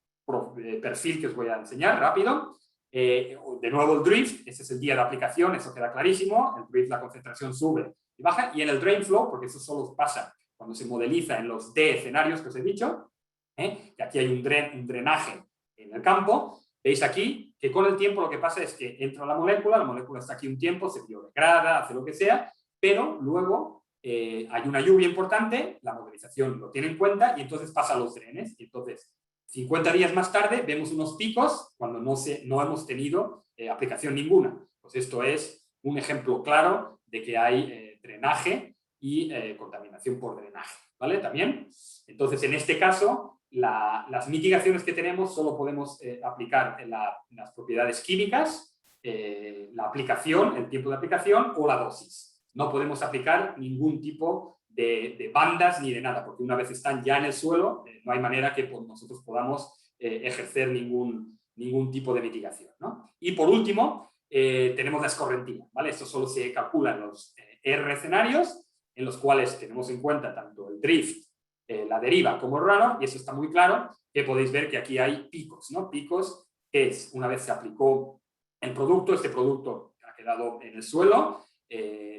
perfil que os voy a enseñar rápido. De nuevo el drift, este es el día de aplicación, eso queda clarísimo, el drift la concentración sube y baja, y en el drain flow, porque eso solo pasa cuando se modeliza en los D escenarios que os he dicho, que aquí hay un drenaje en el campo, veis aquí que con el tiempo lo que pasa es que entra la molécula está aquí un tiempo, se biodegrada, hace lo que sea, pero luego hay una lluvia importante, la modelización lo tiene en cuenta y entonces pasa a los drenes. Y entonces, 50 días más tarde, vemos unos picos cuando no hemos tenido aplicación ninguna. Pues esto es un ejemplo claro de que hay drenaje y contaminación por drenaje, ¿vale? También. Entonces, en este caso, las mitigaciones que tenemos solo podemos aplicar en las propiedades químicas, la aplicación, el tiempo de aplicación o la dosis. No podemos aplicar ningún tipo de bandas ni de nada, porque una vez están ya en el suelo, no hay manera que nosotros podamos ejercer ningún tipo de mitigación, ¿no? Y por último, tenemos la escorrentía, ¿vale? Esto solo se calcula en los R escenarios, en los cuales tenemos en cuenta tanto el drift, la deriva como el runoff, y eso está muy claro, que podéis ver que aquí hay picos, ¿no? Picos que es, una vez se aplicó el producto, este producto ha quedado en el suelo,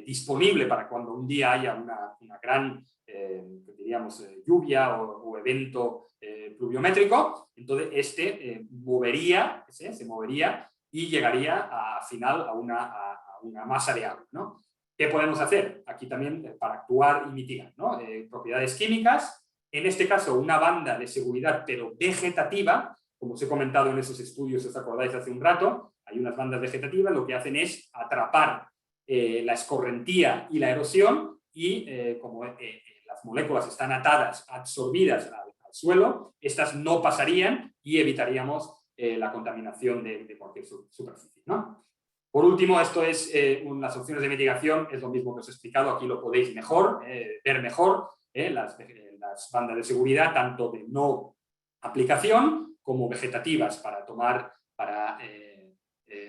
disponible para cuando un día haya una gran, diríamos, lluvia o evento pluviométrico, entonces se movería y llegaría al final a una masa de agua, ¿no? ¿Qué podemos hacer? Aquí también para actuar y mitigar, ¿no? Propiedades químicas, en este caso una banda de seguridad pero vegetativa, como os he comentado en esos estudios, os acordáis hace un rato, hay unas bandas vegetativas, lo que hacen es atrapar la escorrentía y la erosión y como las moléculas están atadas, absorbidas al suelo, estas no pasarían y evitaríamos la contaminación de cualquier superficie, ¿no? Por último, esto es las opciones de mitigación, es lo mismo que os he explicado, aquí lo podéis ver mejor, las bandas de seguridad, tanto de no aplicación como vegetativas para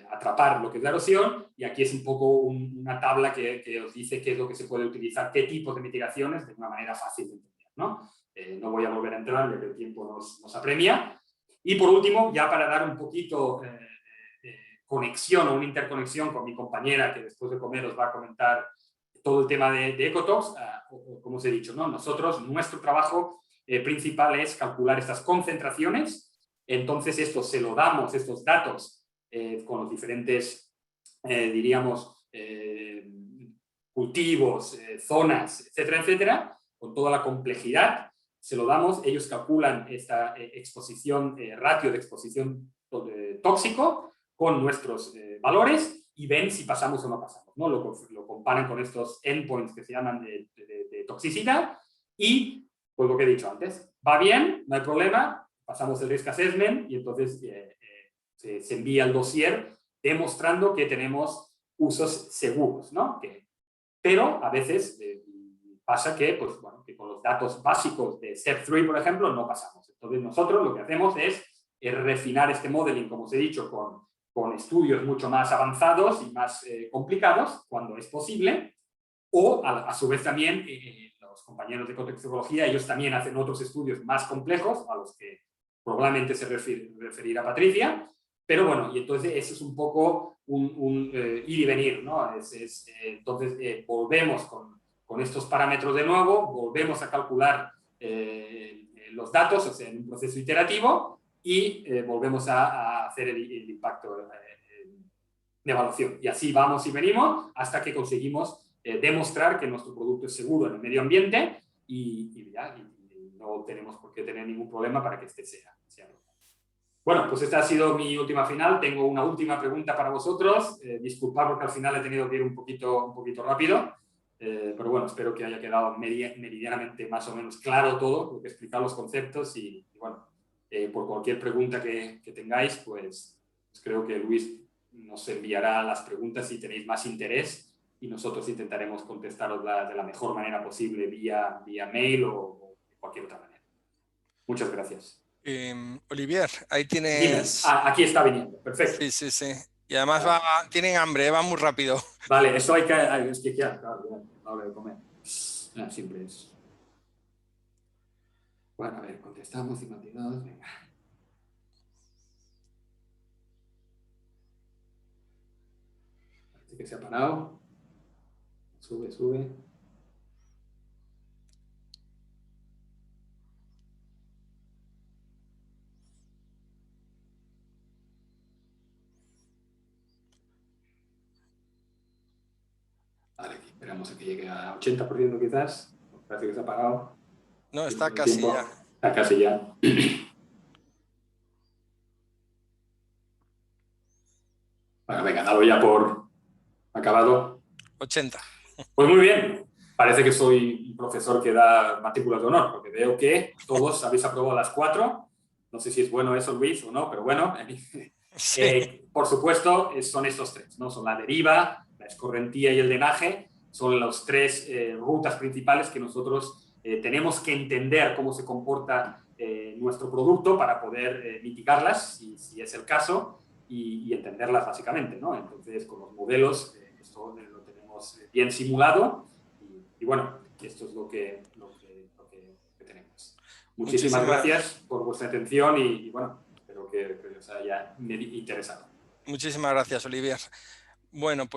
atrapar lo que es la erosión, y aquí es un poco una tabla que os dice qué es lo que se puede utilizar, qué tipos de mitigaciones, de una manera fácil de entender, ¿no? No voy a volver a entrar, ya que el tiempo nos apremia. Y por último, ya para dar un poquito conexión o una interconexión con mi compañera, que después de comer os va a comentar todo el tema de Ecotox, como os he dicho, ¿no? Nuestro trabajo principal es calcular estas concentraciones, entonces esto se lo damos, estos datos, con los diferentes, diríamos, cultivos, zonas, etcétera, etcétera, con toda la complejidad, se lo damos, ellos calculan esta exposición, ratio de exposición tóxico con nuestros valores y ven si pasamos o no pasamos, ¿no? Lo comparan con estos endpoints que se llaman de toxicidad y, pues lo que he dicho antes, va bien, no hay problema, pasamos el risk assessment y entonces se envía el dossier demostrando que tenemos usos seguros, ¿no? Pero a veces pasa que, pues, bueno, que con los datos básicos de SEP3, por ejemplo, no pasamos. Entonces nosotros lo que hacemos es refinar este modeling, como os he dicho, con estudios mucho más avanzados y más complicados, cuando es posible, o a su vez también los compañeros de ecotoxicología, ellos también hacen otros estudios más complejos, a los que probablemente se referirá Patricia, pero bueno, y entonces eso es un poco un ir y venir, ¿no? Entonces volvemos con con estos parámetros de nuevo, volvemos a calcular los datos, o sea, en un proceso iterativo, y volvemos a hacer el impacto de evaluación. Y así vamos y venimos hasta que conseguimos demostrar que nuestro producto es seguro en el medio ambiente y no tenemos por qué tener ningún problema para que este sea. Bueno, pues esta ha sido mi última final. Tengo una última pregunta para vosotros. Disculpad porque al final he tenido que ir un poquito rápido. Pero bueno, espero que haya quedado meridianamente más o menos claro todo, porque he explicado los conceptos y bueno, por cualquier pregunta que tengáis, pues creo que Luis nos enviará las preguntas si tenéis más interés y nosotros intentaremos contestaros de la mejor manera posible vía mail o de cualquier otra manera. Muchas gracias. Olivier, ahí tienes... Dime. Aquí está viniendo, perfecto. Sí. Y además tienen hambre, va muy rápido. Vale, eso hay que explicar, claro, a la hora de comer. Siempre es. Bueno, a ver, contestamos 52, venga. Parece que se ha parado. Sube. Vale, esperamos a que llegue a 80% quizás. Parece que se ha parado. No, está casi ya. Está casi ya. Bueno, venga, dado ya por acabado. 80. Pues muy bien. Parece que soy un profesor que da matrículas de honor, porque veo que todos habéis aprobado las 4. No sé si es bueno eso, Luis, o no, pero bueno. Sí. Por supuesto, son estos 3, ¿no? Son la deriva, la escorrentía y el drenaje. Son las 3 rutas principales que nosotros tenemos que entender cómo se comporta nuestro producto para poder mitigarlas, si es el caso, y entenderlas básicamente, ¿no? Entonces, con los modelos, esto lo tenemos bien simulado y bueno, esto es lo que tenemos. Muchísimas gracias por vuestra atención y bueno, espero que os haya interesado. Muchísimas gracias, Olivier. Bueno, pues